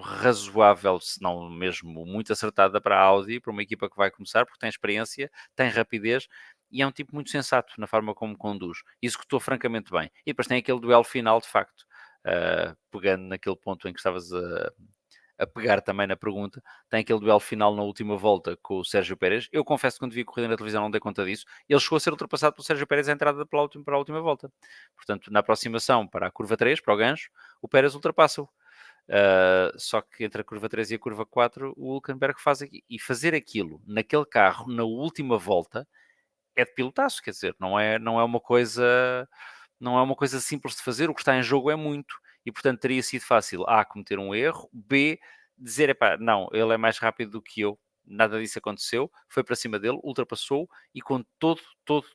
razoável, se não mesmo muito acertada para a Audi, para uma equipa que vai começar, porque tem experiência, tem rapidez, e é um tipo muito sensato na forma como conduz. Executou francamente bem. E depois tem aquele duelo final, de facto, pegando naquele ponto em que estavas a pegar também na pergunta, tem aquele duelo final na última volta com o Sérgio Pérez. Eu confesso que quando vi a corrida na televisão não dei conta disso. Ele chegou a ser ultrapassado pelo Sérgio Pérez à entrada para a última volta. Portanto, na aproximação para a curva 3, para o gancho, o Pérez ultrapassa-o. Só que entre a curva 3 e a curva 4, o Hülkenberg faz aqui. E fazer aquilo naquele carro na última volta é de pilotaço, quer dizer, não é uma coisa simples de fazer, o que está em jogo é muito, e portanto teria sido fácil, A, cometer um erro, B, dizer, epá, não, ele é mais rápido do que eu, nada disso aconteceu, foi para cima dele, ultrapassou e com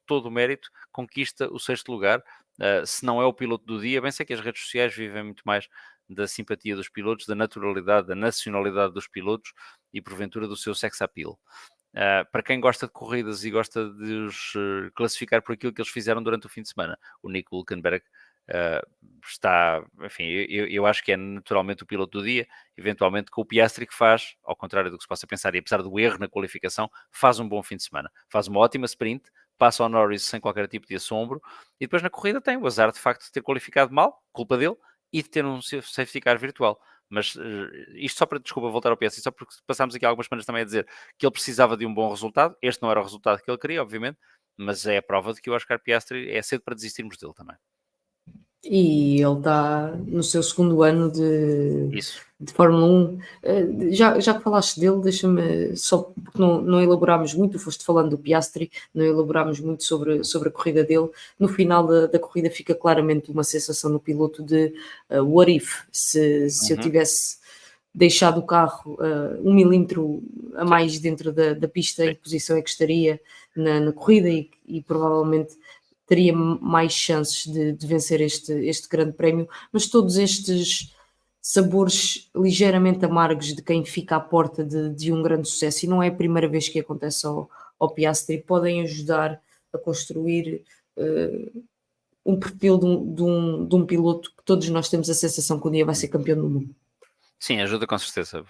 todo o mérito conquista o 6º lugar, se não é o piloto do dia, bem sei que as redes sociais vivem muito mais da simpatia dos pilotos, da naturalidade, da nacionalidade dos pilotos e porventura do seu sex appeal. Para quem gosta de corridas e gosta de os classificar por aquilo que eles fizeram durante o fim de semana, o Nico Hülkenberg está, enfim, eu acho que é naturalmente o piloto do dia, eventualmente com o Piastri que faz, ao contrário do que se possa pensar, e apesar do erro na qualificação, faz um bom fim de semana, faz uma ótima sprint, passa ao Norris sem qualquer tipo de assombro, e depois na corrida tem o azar de facto de ter qualificado mal, culpa dele, e de ter um safety car virtual. Mas isto só para, desculpa, voltar ao PS, só porque passámos aqui algumas semanas também a dizer que ele precisava de um bom resultado. Este não era o resultado que ele queria, obviamente, mas é a prova de que o Oscar Piastri é cedo para desistirmos dele também. E ele está no seu segundo ano Isso. de Fórmula 1. Já que falaste dele, deixa-me só, porque não elaborámos muito, foste falando do Piastri, não elaborámos muito sobre a corrida dele. No final da corrida fica claramente uma sensação no piloto de what if, se eu tivesse deixado o carro 1 milímetro a mais dentro da pista, em que posição é que estaria na corrida e provavelmente teria mais chances de vencer este grande prémio, mas todos estes sabores ligeiramente amargos de quem fica à porta de um grande sucesso, e não é a primeira vez que acontece ao Piastri, podem ajudar a construir um perfil de um piloto que todos nós temos a sensação que um dia vai ser campeão do mundo. Sim, ajuda com certeza.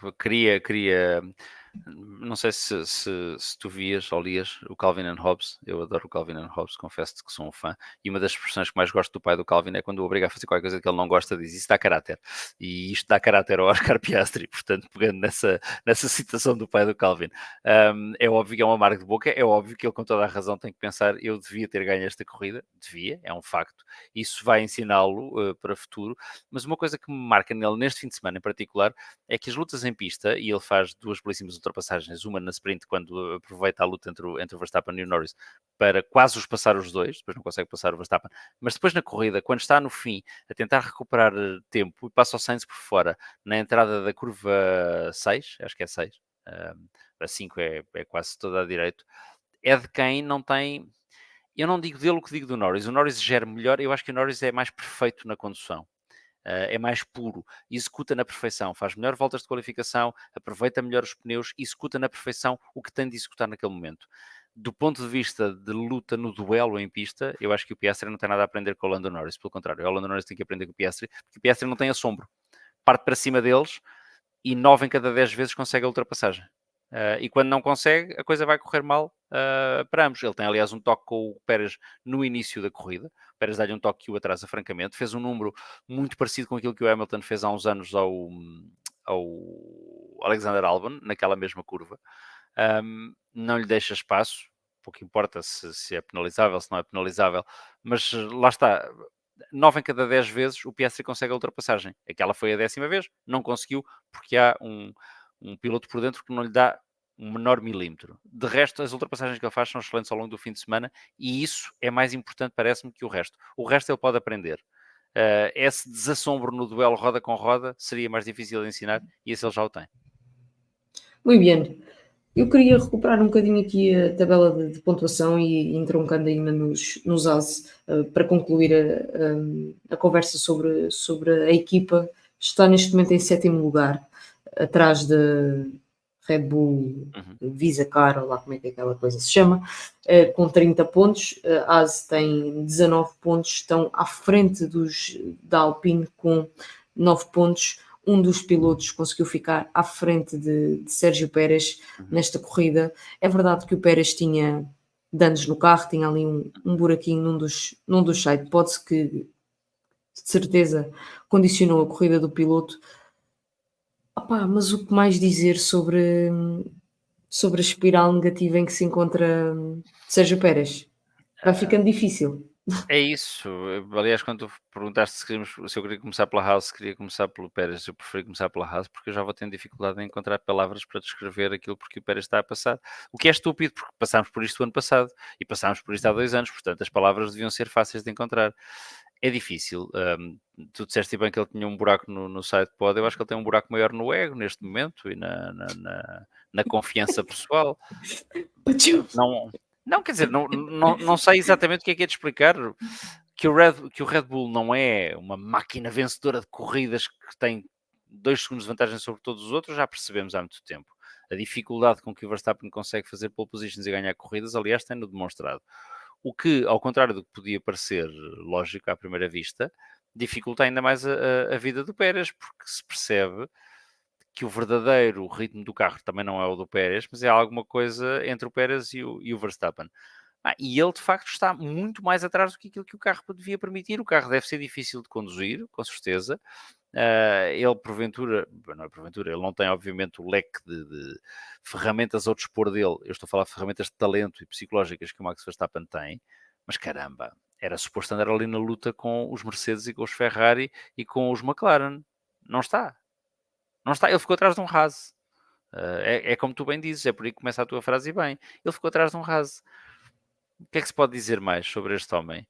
Não sei se tu vias ou lias o Calvin and Hobbes. Eu adoro o Calvin and Hobbes, confesso-te que sou um fã. E uma das expressões que mais gosto do pai do Calvin é quando o obriga a fazer qualquer coisa que ele não gosta, diz isso dá caráter. E isto dá caráter ao Oscar Piastri, portanto, pegando nessa citação do pai do Calvin. É óbvio que é um amargo de boca, é óbvio que ele com toda a razão tem que pensar, eu devia ter ganho esta corrida, é um facto. Isso vai ensiná-lo para o futuro. Mas uma coisa que me marca nele neste fim de semana em particular é que as lutas em pista, e ele faz duas belíssimas ultrapassagens, uma na sprint, quando aproveita a luta entre o Verstappen e o Norris, para quase os passar os dois, depois não consegue passar o Verstappen, mas depois na corrida, quando está no fim, a tentar recuperar tempo, e passa o Sainz por fora, na entrada da curva 6, acho que é 6, a 5 é quase toda a direito, é de quem não tem... Eu não digo dele o que digo do Norris. O Norris gera melhor. Eu acho que o Norris é mais perfeito na condução. É mais puro, executa na perfeição, faz melhor voltas de qualificação, aproveita melhor os pneus, executa na perfeição o que tem de executar naquele momento. Do ponto de vista de luta no duelo em pista, eu acho que o Piastri não tem nada a aprender com o Lando Norris. Pelo contrário, o Lando Norris tem que aprender com o Piastri, porque o Piastri não tem assombro. Parte para cima deles e 9 em cada 10 vezes consegue a ultrapassagem. E quando não consegue, a coisa vai correr mal para ambos. Ele tem, aliás, um toque com o Pérez no início da corrida. O Pérez dá-lhe um toque que o atrasa, francamente. Fez um número muito parecido com aquilo que o Hamilton fez há uns anos ao Alexander Albon, naquela mesma curva. Não lhe deixa espaço. Pouco importa se é penalizável, se não é penalizável. Mas lá está. 9 em cada 10 vezes o Piastri consegue a ultrapassagem. Aquela foi a 10ª vez, não conseguiu, porque há um piloto por dentro que não lhe dá um menor milímetro. De resto, as ultrapassagens que ele faz são excelentes ao longo do fim de semana e isso é mais importante, parece-me, que o resto. O resto ele pode aprender. Esse desassombro no duelo roda com roda seria mais difícil de ensinar e esse ele já o tem. Muito bem. Eu queria recuperar um bocadinho aqui a tabela de pontuação e entroncando ainda nos AS para concluir a conversa sobre a equipa. Está neste momento em 7º lugar, atrás da Red Bull Visacar, ou lá como é que aquela coisa se chama, com 30 pontos. A AS tem 19 pontos, estão à frente da Alpine com 9 pontos. Um dos pilotos conseguiu ficar à frente de Sérgio Pérez nesta corrida. É verdade que o Pérez tinha danos no carro, tinha ali um buraquinho num dos sidepods que de certeza condicionou a corrida do piloto. Opá, mas o que mais dizer sobre a espiral negativa em que se encontra Sérgio Pérez? Vai ficando difícil. É isso. Aliás, quando tu perguntaste se eu queria começar pela Haas, queria começar pelo Pérez. Eu preferi começar pela Haas porque eu já vou tendo dificuldade em encontrar palavras para descrever aquilo porque o Pérez está a passar. O que é estúpido, porque passámos por isto o ano passado e passámos por isto há 2 anos, portanto as palavras deviam ser fáceis de encontrar. É difícil. Tu disseste bem que ele tinha um buraco no sidepod. Eu acho que ele tem um buraco maior no ego neste momento e na confiança pessoal. Não, não, quer dizer, não sei exatamente o que é de explicar. Que o Red Bull não é uma máquina vencedora de corridas que tem 2 segundos de vantagem sobre todos os outros, já percebemos há muito tempo. A dificuldade com que o Verstappen consegue fazer pole positions e ganhar corridas, aliás, tem-no demonstrado. O que, ao contrário do que podia parecer lógico à primeira vista, dificulta ainda mais a vida do Pérez, porque se percebe que o verdadeiro ritmo do carro também não é o do Pérez, mas é alguma coisa entre o Pérez e o Verstappen. E ele, de facto, está muito mais atrás do que aquilo que o carro devia permitir. O carro deve ser difícil de conduzir, com certeza. Ele, porventura, não é porventura, ele não tem, obviamente, o leque de ferramentas ao dispor dele. Eu estou a falar de ferramentas de talento e psicológicas que o Max Verstappen tem, mas caramba, era suposto andar ali na luta com os Mercedes e com os Ferrari e com os McLaren. Não está. Não está, ele ficou atrás de um Haas. É como tu bem dizes, é por aí que começa a tua frase e bem. Ele ficou atrás de um Haas. O que é que se pode dizer mais sobre este homem?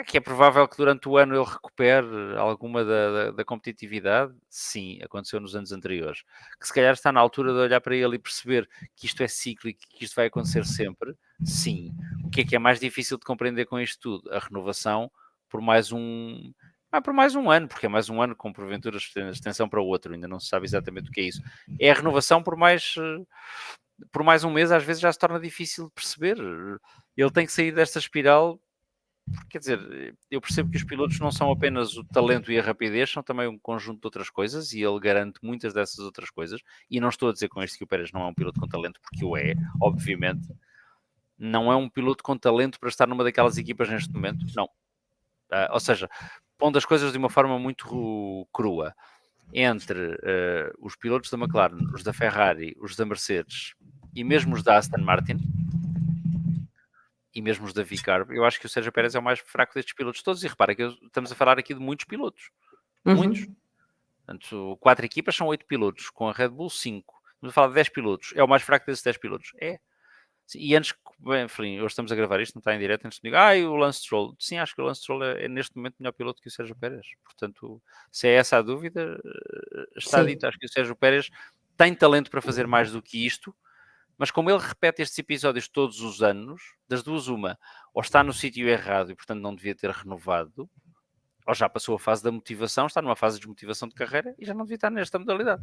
Que é provável que durante o ano ele recupere alguma da competitividade? Sim, aconteceu nos anos anteriores. Que se calhar está na altura de olhar para ele e perceber que isto é cíclico, que isto vai acontecer sempre? Sim. O que é mais difícil de compreender com isto tudo? A renovação por mais por mais um ano, porque é mais um ano com porventura extensão para o outro, ainda não se sabe exatamente o que é isso. É a renovação por mais um mês, às vezes já se torna difícil de perceber. Ele tem que sair desta espiral, porque, quer dizer, eu percebo que os pilotos não são apenas o talento e a rapidez, são também um conjunto de outras coisas, e ele garante muitas dessas outras coisas, e não estou a dizer com isto que o Pérez não é um piloto com talento, porque o é, obviamente. Não é um piloto com talento para estar numa daquelas equipas neste momento, não. Ou seja, pondo as coisas de uma forma muito crua, entre os pilotos da McLaren, os da Ferrari, os da Mercedes e mesmo os da Aston Martin e mesmo os da Vicar, eu acho que o Sérgio Pérez é o mais fraco destes pilotos todos. E repara que estamos a falar aqui de muitos pilotos. Muitos. Portanto, 4 equipas são 8 pilotos, com a Red Bull 5. Estamos a falar de 10 pilotos. É o mais fraco desses 10 pilotos. É. E antes, bem, enfim, hoje estamos a gravar isto, não está em direto, antes de dizer, o Lance Stroll. Sim, acho que o Lance Stroll é neste momento melhor piloto que o Sérgio Pérez. Portanto, se é essa a dúvida, está Sim. dito. Acho que o Sérgio Pérez tem talento para fazer mais do que isto, mas como ele repete estes episódios todos os anos, das duas uma, ou está no sítio errado e portanto não devia ter renovado, ou já passou a fase da motivação, está numa fase de desmotivação de carreira e já não devia estar nesta modalidade.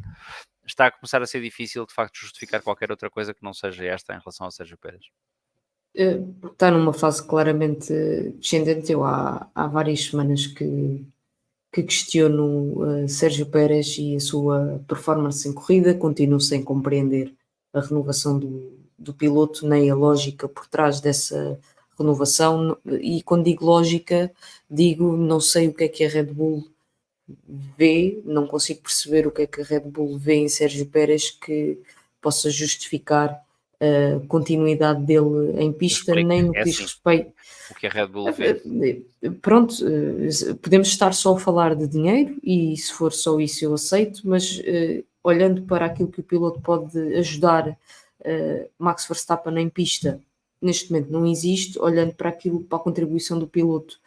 Está a começar a ser difícil, de facto, justificar qualquer outra coisa que não seja esta em relação ao Sérgio Pérez. Está numa fase claramente descendente. Eu há várias semanas que questiono Sérgio Pérez e a sua performance em corrida, continuo sem compreender a renovação do piloto, nem a lógica por trás dessa renovação. E quando digo lógica, digo não sei o que a Red Bull vê, não consigo perceber o que a Red Bull vê em Sérgio Pérez que possa justificar a continuidade dele em pista, Explico. nem no É que diz assim, respeito. o que a Red Bull vê. Pronto, podemos estar só a falar de dinheiro e se for só isso eu aceito, mas olhando para aquilo que o piloto pode ajudar Max Verstappen em pista, neste momento não existe. Olhando para aquilo, para a contribuição do piloto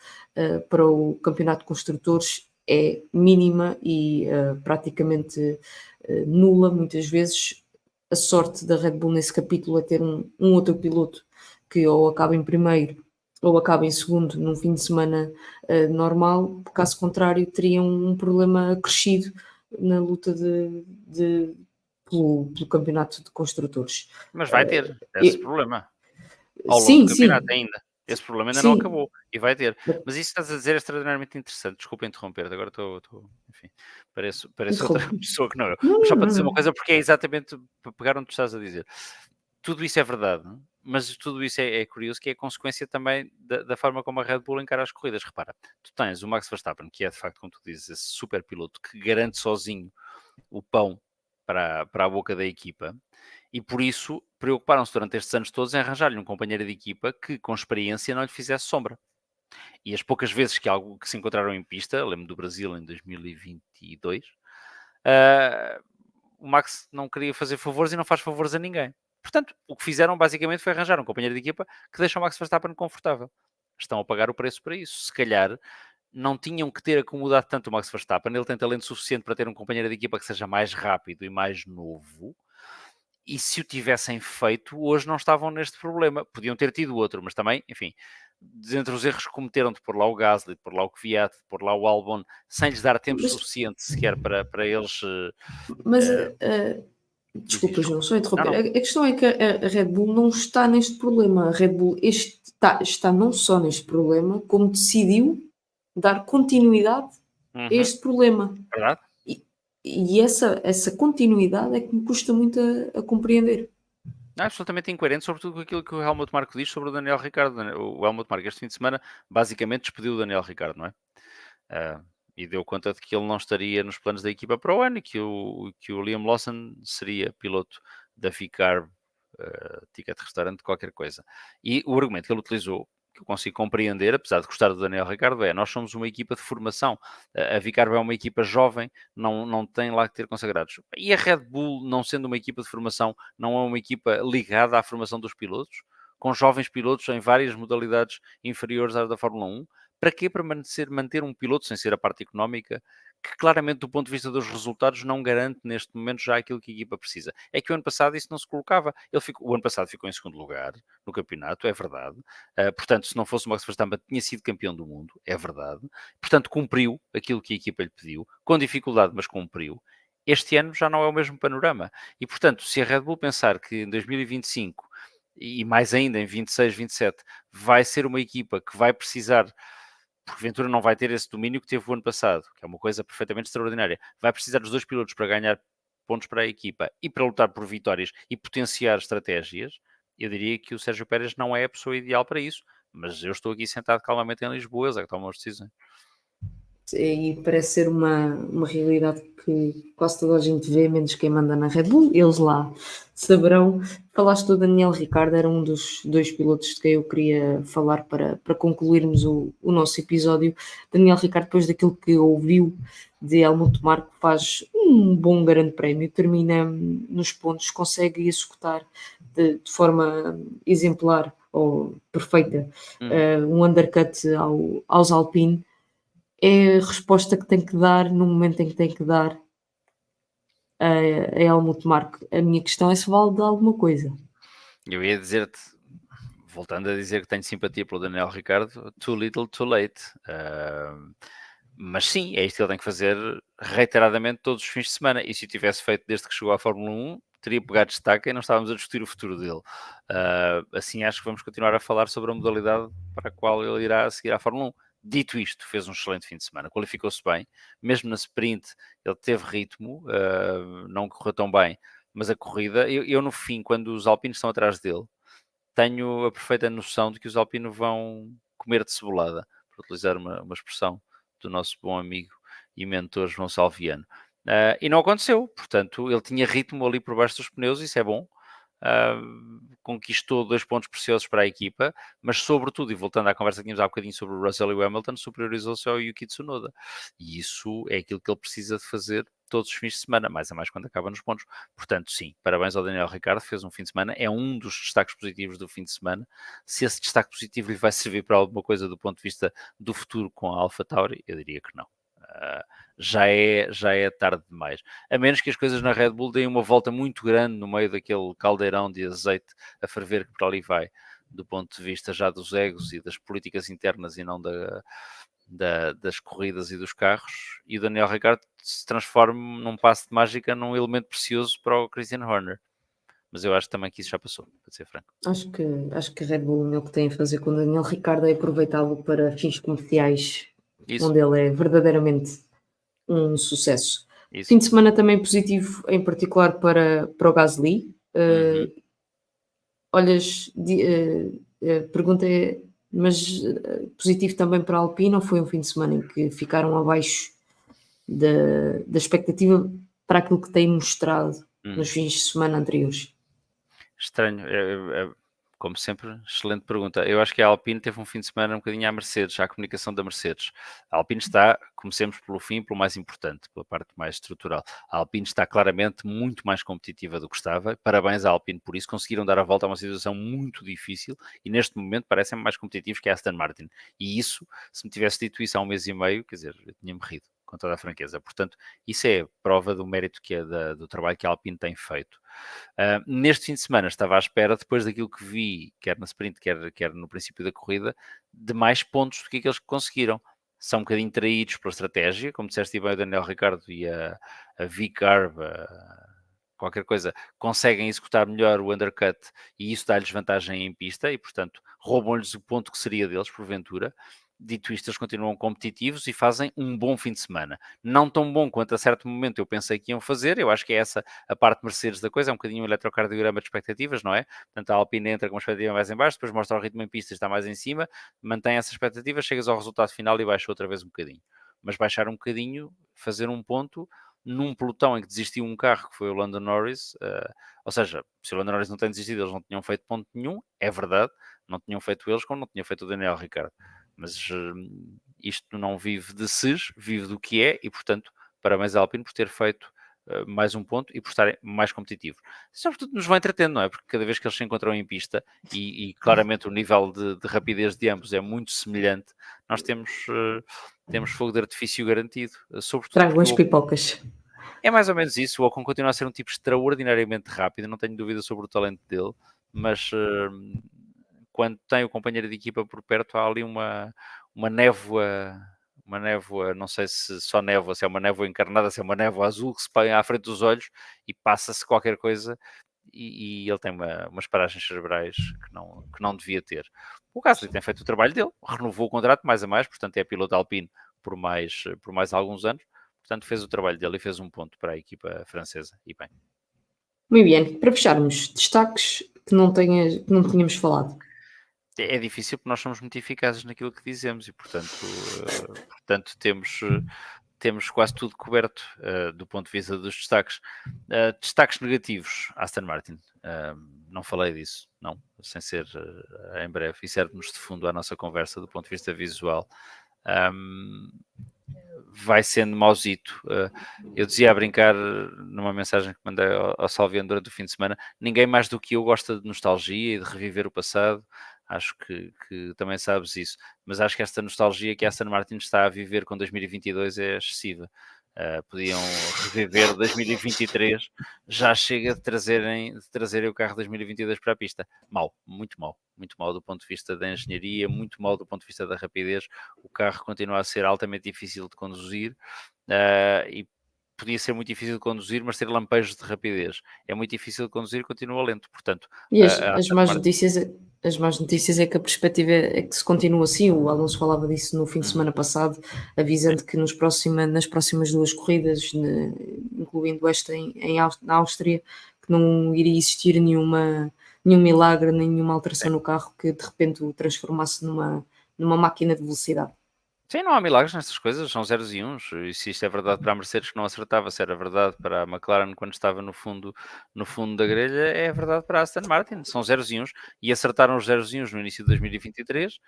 para o campeonato de construtores, é mínima e praticamente nula. Muitas vezes a sorte da Red Bull nesse capítulo é ter um outro piloto que ou acaba em primeiro ou acaba em segundo num fim de semana normal. Caso contrário, teriam um problema acrescido na luta pelo campeonato de construtores. Mas vai ter esse E- problema ao longo do sim, campeonato sim, ainda. Esse problema ainda não sim. acabou e vai ter. Mas isso que estás a dizer é extraordinariamente interessante. Desculpa interromper-te, agora enfim, pareço outra Interrompe. pessoa que não eu. Não, Mas só não, para não, dizer uma não. coisa, porque é exatamente para pegar onde tu estás a dizer. Tudo isso é verdade, mas tudo isso é curioso, que é consequência também da forma como a Red Bull encara as corridas. Repara, tu tens o Max Verstappen, que é de facto, como tu dizes, esse super piloto que garante sozinho o pão para a boca da equipa, e por isso preocuparam-se durante estes anos todos em arranjar-lhe um companheiro de equipa que, com experiência, não lhe fizesse sombra. E as poucas vezes que se encontraram em pista, lembro do Brasil em 2022, uh, o Max não queria fazer favores e não faz favores a ninguém. Portanto, o que fizeram basicamente foi arranjar um companheiro de equipa que deixa o Max Verstappen confortável. Estão a pagar o preço para isso. Se calhar não tinham que ter acomodado tanto o Max Verstappen, ele tem talento suficiente para ter um companheiro de equipa que seja mais rápido e mais novo, e se o tivessem feito, hoje não estavam neste problema. Podiam ter tido outro, mas também, enfim, dentre os erros que cometeram de pôr lá o Gasly, de pôr lá o Kvyat, de pôr lá o Albon, sem lhes dar tempo Mas, suficiente sequer para eles... mas diz, desculpa, João, desculpa. só Não, interromper. não. A questão é que a Red Bull não está neste problema. A Red Bull está não só neste problema, como decidiu dar continuidade a Uhum, este problema. verdade? E, e essa continuidade é que me custa muito a compreender. Não, é absolutamente incoerente, sobretudo com aquilo que o Helmut Marko diz sobre o Daniel Ricciardo. O Helmut Marko este fim de semana basicamente despediu o Daniel Ricciardo, não é? Uh, e deu conta de que ele não estaria nos planos da equipa para o ano e que o Liam Lawson seria piloto da Vicar Ticket Restaurante, qualquer coisa. E o argumento que ele utilizou, que eu consigo compreender, apesar de gostar do Daniel Ricciardo, é: nós somos uma equipa de formação, a Vicar é uma equipa jovem, não tem lá que ter consagrados. E a Red Bull, não sendo uma equipa de formação, não é uma equipa ligada à formação dos pilotos, com jovens pilotos em várias modalidades inferiores às da Fórmula 1. Para quê? Para manter um piloto, sem ser a parte económica, que claramente, do ponto de vista dos resultados, não garante neste momento já aquilo que a equipa precisa. É que o ano passado isso não se colocava. O ano passado ficou em segundo lugar no campeonato, é verdade. Portanto, se não fosse o Max Verstappen, tinha sido campeão do mundo, é verdade. Portanto, cumpriu aquilo que a equipa lhe pediu, com dificuldade, mas cumpriu. Este ano já não é o mesmo panorama. E, portanto, se a Red Bull pensar que em 2025 e mais ainda em 26, 27, vai ser uma equipa que vai precisar, porque Ventura não vai ter esse domínio que teve o ano passado, que é uma coisa perfeitamente extraordinária. Vai precisar dos dois pilotos para ganhar pontos para a equipa e para lutar por vitórias e potenciar estratégias. Eu diria que o Sérgio Pérez não é a pessoa ideal para isso, mas eu estou aqui sentado calmamente em Lisboa, eles é que tomam as decisões. E parece ser uma realidade que quase toda a gente vê, menos quem manda na Red Bull, eles lá saberão. Falaste do Daniel Ricciardo, era um dos dois pilotos de quem eu queria falar para concluirmos o nosso episódio. Daniel Ricciardo, depois daquilo que ouviu de Helmut Marko, faz um bom grande prémio, termina nos pontos, consegue executar de forma exemplar ou perfeita um undercut aos Alpine. É a resposta que tem que dar no momento em que tem que dar a Helmut Marko. A minha questão é se vale de alguma coisa. Eu ia dizer-te, voltando a dizer que tenho simpatia pelo Daniel Ricciardo, too little, too late. Mas sim, é isto que ele tem que fazer reiteradamente todos os fins de semana. E se o tivesse feito desde que chegou à Fórmula 1, teria pegado destaque e não estávamos a discutir o futuro dele. Assim, acho que vamos continuar a falar sobre a modalidade para a qual ele irá seguir à Fórmula 1. Dito isto, fez um excelente fim de semana, qualificou-se bem, mesmo na sprint ele teve ritmo, não correu tão bem, mas a corrida, eu no fim, quando os alpinos estão atrás dele, tenho a perfeita noção de que os alpinos vão comer de cebolada, para utilizar uma expressão do nosso bom amigo e mentor João Salviano. E não aconteceu, portanto, ele tinha ritmo ali por baixo dos pneus, isso é bom. Conquistou 2 pontos preciosos para a equipa, mas sobretudo, e voltando à conversa que tínhamos há bocadinho sobre o Russell e o Hamilton, superiorizou-se ao Yuki Tsunoda. E isso é aquilo que ele precisa de fazer todos os fins de semana, mais a mais quando acaba nos pontos. Portanto, sim, parabéns ao Daniel Ricciardo, fez um fim de semana, é um dos destaques positivos do fim de semana. Se esse destaque positivo lhe vai servir para alguma coisa do ponto de vista do futuro com a AlphaTauri, eu diria que não. Já é tarde demais. A menos que as coisas na Red Bull deem uma volta muito grande no meio daquele caldeirão de azeite a ferver que para ali vai, do ponto de vista já dos egos e das políticas internas e não das corridas e dos carros, e o Daniel Ricciardo se transforme num passe de mágica num elemento precioso para o Christian Horner. Mas eu acho também que isso já passou, para ser franco. Acho que a Red Bull o que tem a fazer com o Daniel Ricciardo é aproveitá-lo para fins comerciais, Isso, onde ele é verdadeiramente um sucesso. isso. Fim de semana também positivo, em particular para o Gasly. Uhum. Olhas, a pergunta é, mas positivo também para a Alpine ou foi um fim de semana em que ficaram abaixo da expectativa para aquilo que têm mostrado Hum. nos fins de semana anteriores? Estranho, como sempre, excelente pergunta. Eu acho que a Alpine teve um fim de semana um bocadinho à Mercedes, à comunicação da Mercedes. A Alpine está, comecemos pelo fim, pelo mais importante, pela parte mais estrutural. A Alpine está claramente muito mais competitiva do que estava. Parabéns à Alpine por isso, conseguiram dar a volta a uma situação muito difícil e neste momento parecem mais competitivos que a Aston Martin. E isso, se me tivesse dito isso há um mês e meio, quer dizer, eu tinha-me rido, com toda a franqueza. Portanto, isso é prova do mérito que é do trabalho que a Alpine tem feito. Neste fim de semana estava à espera, depois daquilo que vi, quer na sprint, quer no princípio da corrida, de mais pontos do que aqueles que conseguiram. São um bocadinho traídos pela estratégia, como disseste bem, o Daniel Ricciardo e a V-Carb, qualquer coisa, conseguem executar melhor o undercut e isso dá-lhes vantagem em pista e, portanto, roubam-lhes o ponto que seria deles, porventura. Dito isto, eles continuam competitivos e fazem um bom fim de semana. Não tão bom quanto a certo momento eu pensei que iam fazer, eu acho que é essa a parte Mercedes da coisa, é um bocadinho um eletrocardiograma de expectativas, não é? Portanto, a Alpine entra com uma expectativa mais em baixo, depois mostra o ritmo em pista e está mais em cima, mantém essa expectativa, chegas ao resultado final e baixa outra vez um bocadinho. Mas baixar um bocadinho, fazer um ponto num pelotão em que desistiu um carro, que foi o Lando Norris, ou seja, se o Lando Norris não tem desistido, eles não tinham feito ponto nenhum, é verdade, não tinham feito eles como não tinha feito o Daniel Ricciardo. Mas isto não vive de ses, vive do que é, e portanto, parabéns à Alpine por ter feito mais um ponto e por estarem mais competitivos. Sobretudo nos vai entretendo, não é? Porque cada vez que eles se encontram em pista e claramente o nível de rapidez de ambos é muito semelhante, nós temos fogo de artifício garantido. Sobretudo Tragam porque as pipocas. é mais ou menos isso. O Ocon continua a ser um tipo extraordinariamente rápido, não tenho dúvida sobre o talento dele, mas quando tem o companheiro de equipa por perto, há ali uma névoa, não sei se só névoa, se é uma névoa encarnada, se é uma névoa azul que se põe à frente dos olhos e passa-se qualquer coisa e ele tem umas paragens cerebrais que não devia ter. O Gasly tem feito o trabalho dele, renovou o contrato mais a mais, portanto é piloto alpino por mais alguns anos, portanto fez o trabalho dele e fez um ponto para a equipa francesa, e bem. Muito bem, para fecharmos, destaques que não tínhamos falado. é difícil porque nós somos muito eficazes naquilo que dizemos e, portanto temos quase tudo coberto do ponto de vista dos destaques. Destaques negativos, Aston Martin. Não falei disso, não, sem ser em breve, e serve-nos de fundo à nossa conversa do ponto de vista visual. Vai sendo mauzito. Eu dizia a brincar numa mensagem que mandei ao Salviano durante o fim de semana, ninguém mais do que eu gosta de nostalgia e de reviver o passado. Acho que também sabes isso, mas acho que esta nostalgia que a Aston Martin está a viver com 2022 é excessiva. Podiam reviver 2023, já chega de trazerem o carro 2022 para a pista. Mau, muito mau do ponto de vista da engenharia, muito mau do ponto de vista da rapidez. O carro continua a ser altamente difícil de conduzir e podia ser muito difícil de conduzir, mas ter lampejos de rapidez. É muito difícil de conduzir e continua lento. Portanto, E a as Aston más Martin... notícias, as más notícias é que a perspectiva é que se continua assim. O Alonso falava disso no fim de semana passado, avisando que nas próximas duas corridas, incluindo esta na Áustria, que não iria existir nenhum milagre, nenhuma alteração no carro que de repente o transformasse numa máquina de velocidade. Sim, não há milagres nestas coisas, são zeros e uns. E se isto é verdade para a Mercedes que não acertava, se era verdade para a McLaren quando estava no fundo da grelha, é verdade para a Aston Martin. São zeros e uns e acertaram os zeros e uns no início de 2023,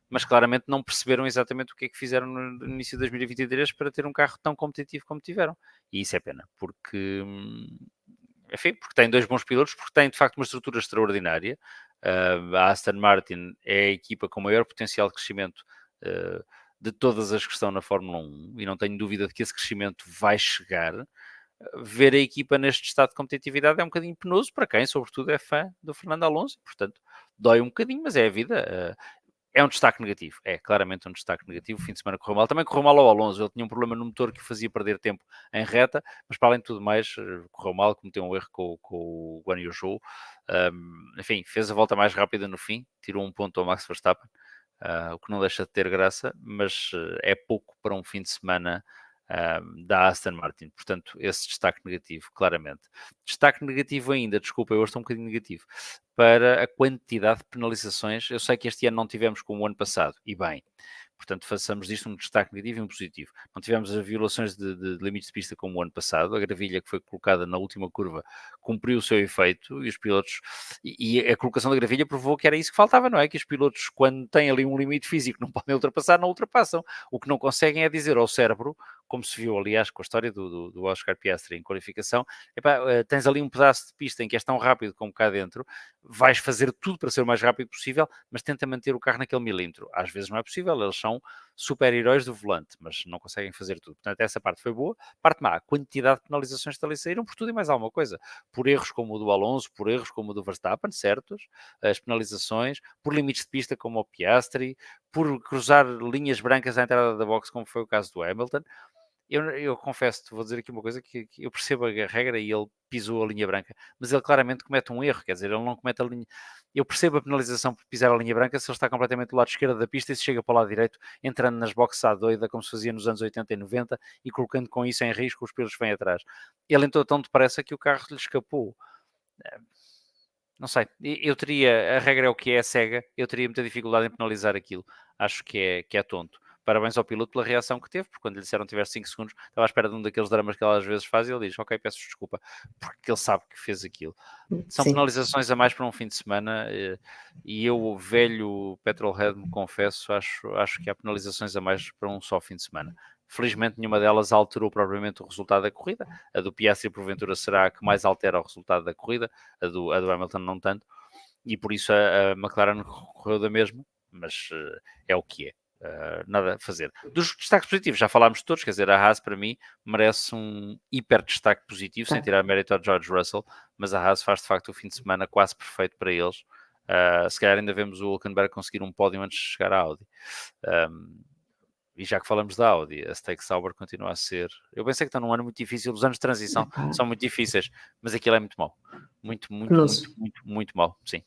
mas claramente não perceberam exatamente o que é que fizeram no início de 2023 para ter um carro tão competitivo como tiveram. E isso é pena, porque, enfim, porque tem dois bons pilotos, porque tem de facto uma estrutura extraordinária. A Aston Martin é a equipa com maior potencial de crescimento de todas as que estão na Fórmula 1 e não tenho dúvida de que esse crescimento vai chegar. Ver a equipa neste estado de competitividade é um bocadinho penoso para quem, sobretudo, é fã do Fernando Alonso, portanto, dói um bocadinho, mas é a vida. É um destaque negativo, é claramente um destaque negativo. O fim de semana correu mal, também correu mal ao Alonso. Ele tinha um problema no motor que o fazia perder tempo em reta, mas para além de tudo mais, correu mal, cometeu um erro com o Guan Yu Zhou. Enfim, fez a volta mais rápida no fim, tirou um ponto ao Max Verstappen. O que não deixa de ter graça, mas é pouco para um fim de semana da Aston Martin. Portanto, esse destaque negativo, claramente. Destaque negativo ainda, desculpa, eu hoje estou um bocadinho negativo, para a quantidade de penalizações. Eu sei que este ano não tivemos como o ano passado, e bem, portanto, façamos disto um destaque negativo e um positivo. Não tivemos as violações de limites de pista como o ano passado. A gravilha que foi colocada na última curva cumpriu o seu efeito e os pilotos... E a colocação da gravilha provou que era isso que faltava, não é? Que os pilotos, quando têm ali um limite físico que não podem ultrapassar, não ultrapassam. O que não conseguem é dizer ao cérebro, como se viu, aliás, com a história do Oscar Piastri em qualificação, epá, tens ali um pedaço de pista em que és tão rápido como cá dentro, vais fazer tudo para ser o mais rápido possível, mas tenta manter o carro naquele milímetro. Às vezes não é possível, eles são super-heróis do volante, mas não conseguem fazer tudo. Portanto, essa parte foi boa. Parte má, a quantidade de penalizações que ali saíram por tudo e mais alguma coisa. Por erros como o do Alonso, por erros como o do Verstappen, certos, as penalizações, por limites de pista como o Piastri, por cruzar linhas brancas à entrada da box, como foi o caso do Hamilton. Eu confesso-te, vou dizer aqui uma coisa, que eu percebo a regra e ele pisou a linha branca, mas ele claramente comete um erro, quer dizer, ele não comete a linha... Eu percebo a penalização por pisar a linha branca se ele está completamente do lado esquerdo da pista e se chega para o lado direito, entrando nas boxes à doida, como se fazia nos anos 80 e 90, e colocando com isso em risco os pilotos que vêm atrás. Ele entrou tão depressa que o carro lhe escapou. Não sei, eu teria, a regra é o que é cega, eu teria muita dificuldade em penalizar aquilo. Acho que é tonto. Parabéns ao piloto pela reação que teve, porque quando lhe disseram que tivesse 5 segundos, estava à espera de um daqueles dramas que ele às vezes faz e ele diz, ok, peço desculpa, porque ele sabe que fez aquilo. São Sim. penalizações a mais para um fim de semana e eu, velho petrolhead, me confesso, acho que há penalizações a mais para um só fim de semana. Felizmente nenhuma delas alterou propriamente o resultado da corrida. A do Piastri, porventura, será a que mais altera o resultado da corrida, a do Hamilton não tanto, e por isso a McLaren correu da mesma, mas é o que é. Nada a fazer. Dos destaques positivos, já falámos de todos, quer dizer, a Haas para mim merece um hiper destaque positivo, sem tirar mérito ao George Russell, mas a Haas faz de facto o fim de semana quase perfeito para eles. Se calhar ainda vemos o Hülkenberg conseguir um pódio antes de chegar à Audi. E já que falamos da Audi, a Stake Sauber continua a ser... Eu pensei que está num ano muito difícil, os anos de transição são muito difíceis, mas aquilo é muito mau. Muito mau, sim.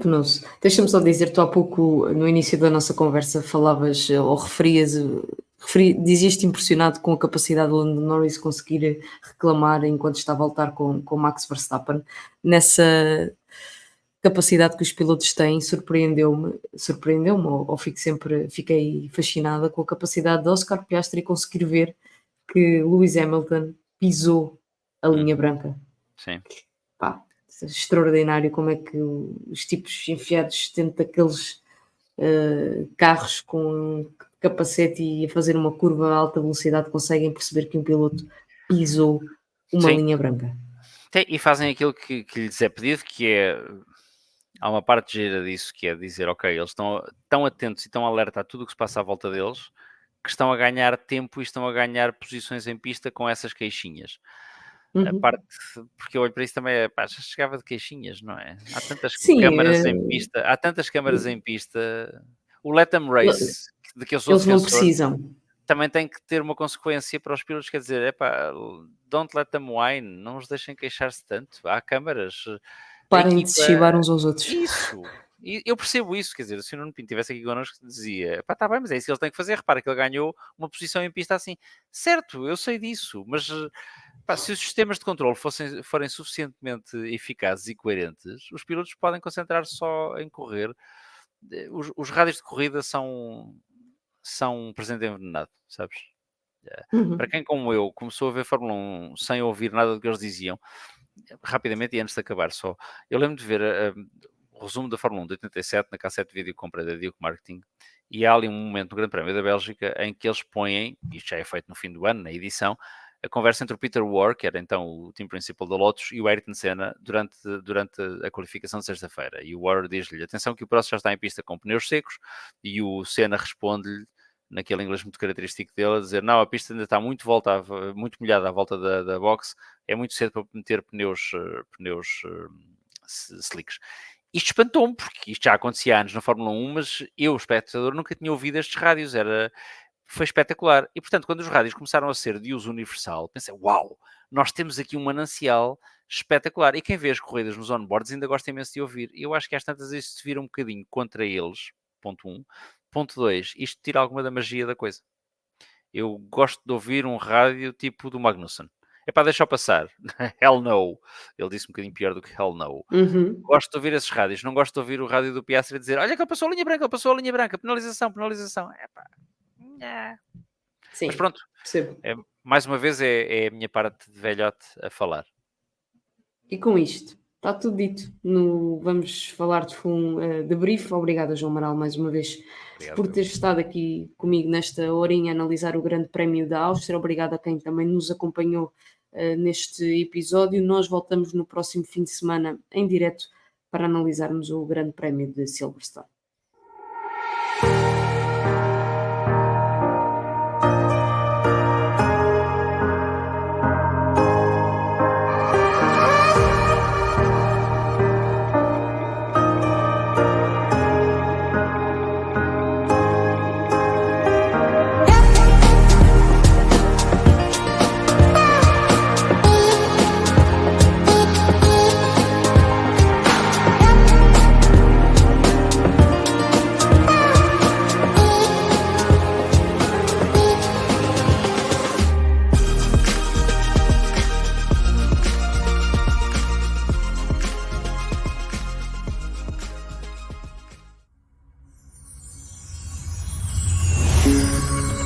Penoso. Deixa-me só dizer, tu há pouco, no início da nossa conversa, falavas ou dizias-te impressionado com a capacidade do Lando Norris conseguir reclamar enquanto estava a lutar com Max Verstappen. capacidade que os pilotos têm surpreendeu-me ou fiquei fascinada com a capacidade de Oscar Piastri conseguir ver que Lewis Hamilton pisou a linha branca. Sim. Pá, extraordinário como é que os tipos enfiados dentro daqueles carros com capacete e a fazer uma curva a alta velocidade conseguem perceber que um piloto pisou uma Sim. linha branca. E fazem aquilo que lhes é pedido, que é... Há uma parte gira disso, que é dizer, ok, eles estão tão atentos e tão alerta a tudo o que se passa à volta deles, que estão a ganhar tempo e estão a ganhar posições em pista com essas queixinhas. A parte, porque eu olho para isso também, já chegava de queixinhas, não é? Há tantas câmaras em pista, o Let Them Race, de que eu sou eles não defensor, precisam. também tem que ter uma consequência para os pilotos, quer dizer, don't let them whine, não os deixem queixar-se tanto, há câmaras, Parem de se chivar uns aos outros. Isso, e eu percebo isso, quer dizer, se o Nuno Pinto estivesse aqui connosco, dizia, está bem, mas é isso que eles têm que fazer, repara que ele ganhou uma posição em pista assim, certo, eu sei disso, mas se os sistemas de controle forem suficientemente eficazes e coerentes, os pilotos podem concentrar-se só em correr. Os rádios de corrida são um presente envenenado, sabes? Para quem, como eu, começou a ver Fórmula 1 sem ouvir nada do que eles diziam, rapidamente e antes de acabar só, eu lembro de ver o resumo da Fórmula 1 de 87 na cassete de vídeo que comprei da Duke Marketing, e há ali um momento no Grande Prémio da Bélgica em que eles põem, isto já é feito no fim do ano, na edição, a conversa entre o Peter Warr, que era então o team principal da Lotus, e o Ayrton Senna durante a qualificação de sexta-feira. E o Warr diz-lhe, atenção que o próximo já está em pista com pneus secos, e o Senna responde-lhe, naquele inglês muito característico dele, a dizer, não, a pista ainda está muito molhada à volta da box, é muito cedo para meter pneus slicks. Isto espantou-me, porque isto já acontecia há anos na Fórmula 1, mas eu, espectador, nunca tinha ouvido estes rádios, foi espetacular. E, portanto, quando os rádios começaram a ser de uso universal, pensei, uau, nós temos aqui um manancial espetacular. E quem vê as corridas nos onboards ainda gosta imenso de ouvir. Eu acho que às tantas isso se vira um bocadinho contra eles, ponto 1. Ponto 2, isto tira alguma da magia da coisa. Eu gosto de ouvir um rádio tipo do Magnussen. É para deixar passar. Hell no. Ele disse um bocadinho pior do que hell no. Gosto de ouvir esses rádios. Não gosto de ouvir o rádio do Piastri a dizer, olha que ele passou a linha branca, penalização. Sim, mas pronto, percebo. Mais uma vez é a minha parte de velhote a falar. E com isto, está tudo dito. Vamos falar de brief. Obrigada, João Amaral, mais uma vez. Obrigado, por teres estado aqui comigo nesta horinha a analisar o Grande Prémio da Áustria. Obrigada a quem também nos acompanhou neste episódio. Nós voltamos no próximo fim de semana em direto para analisarmos o Grande Prémio de Silverstone.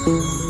Thank you.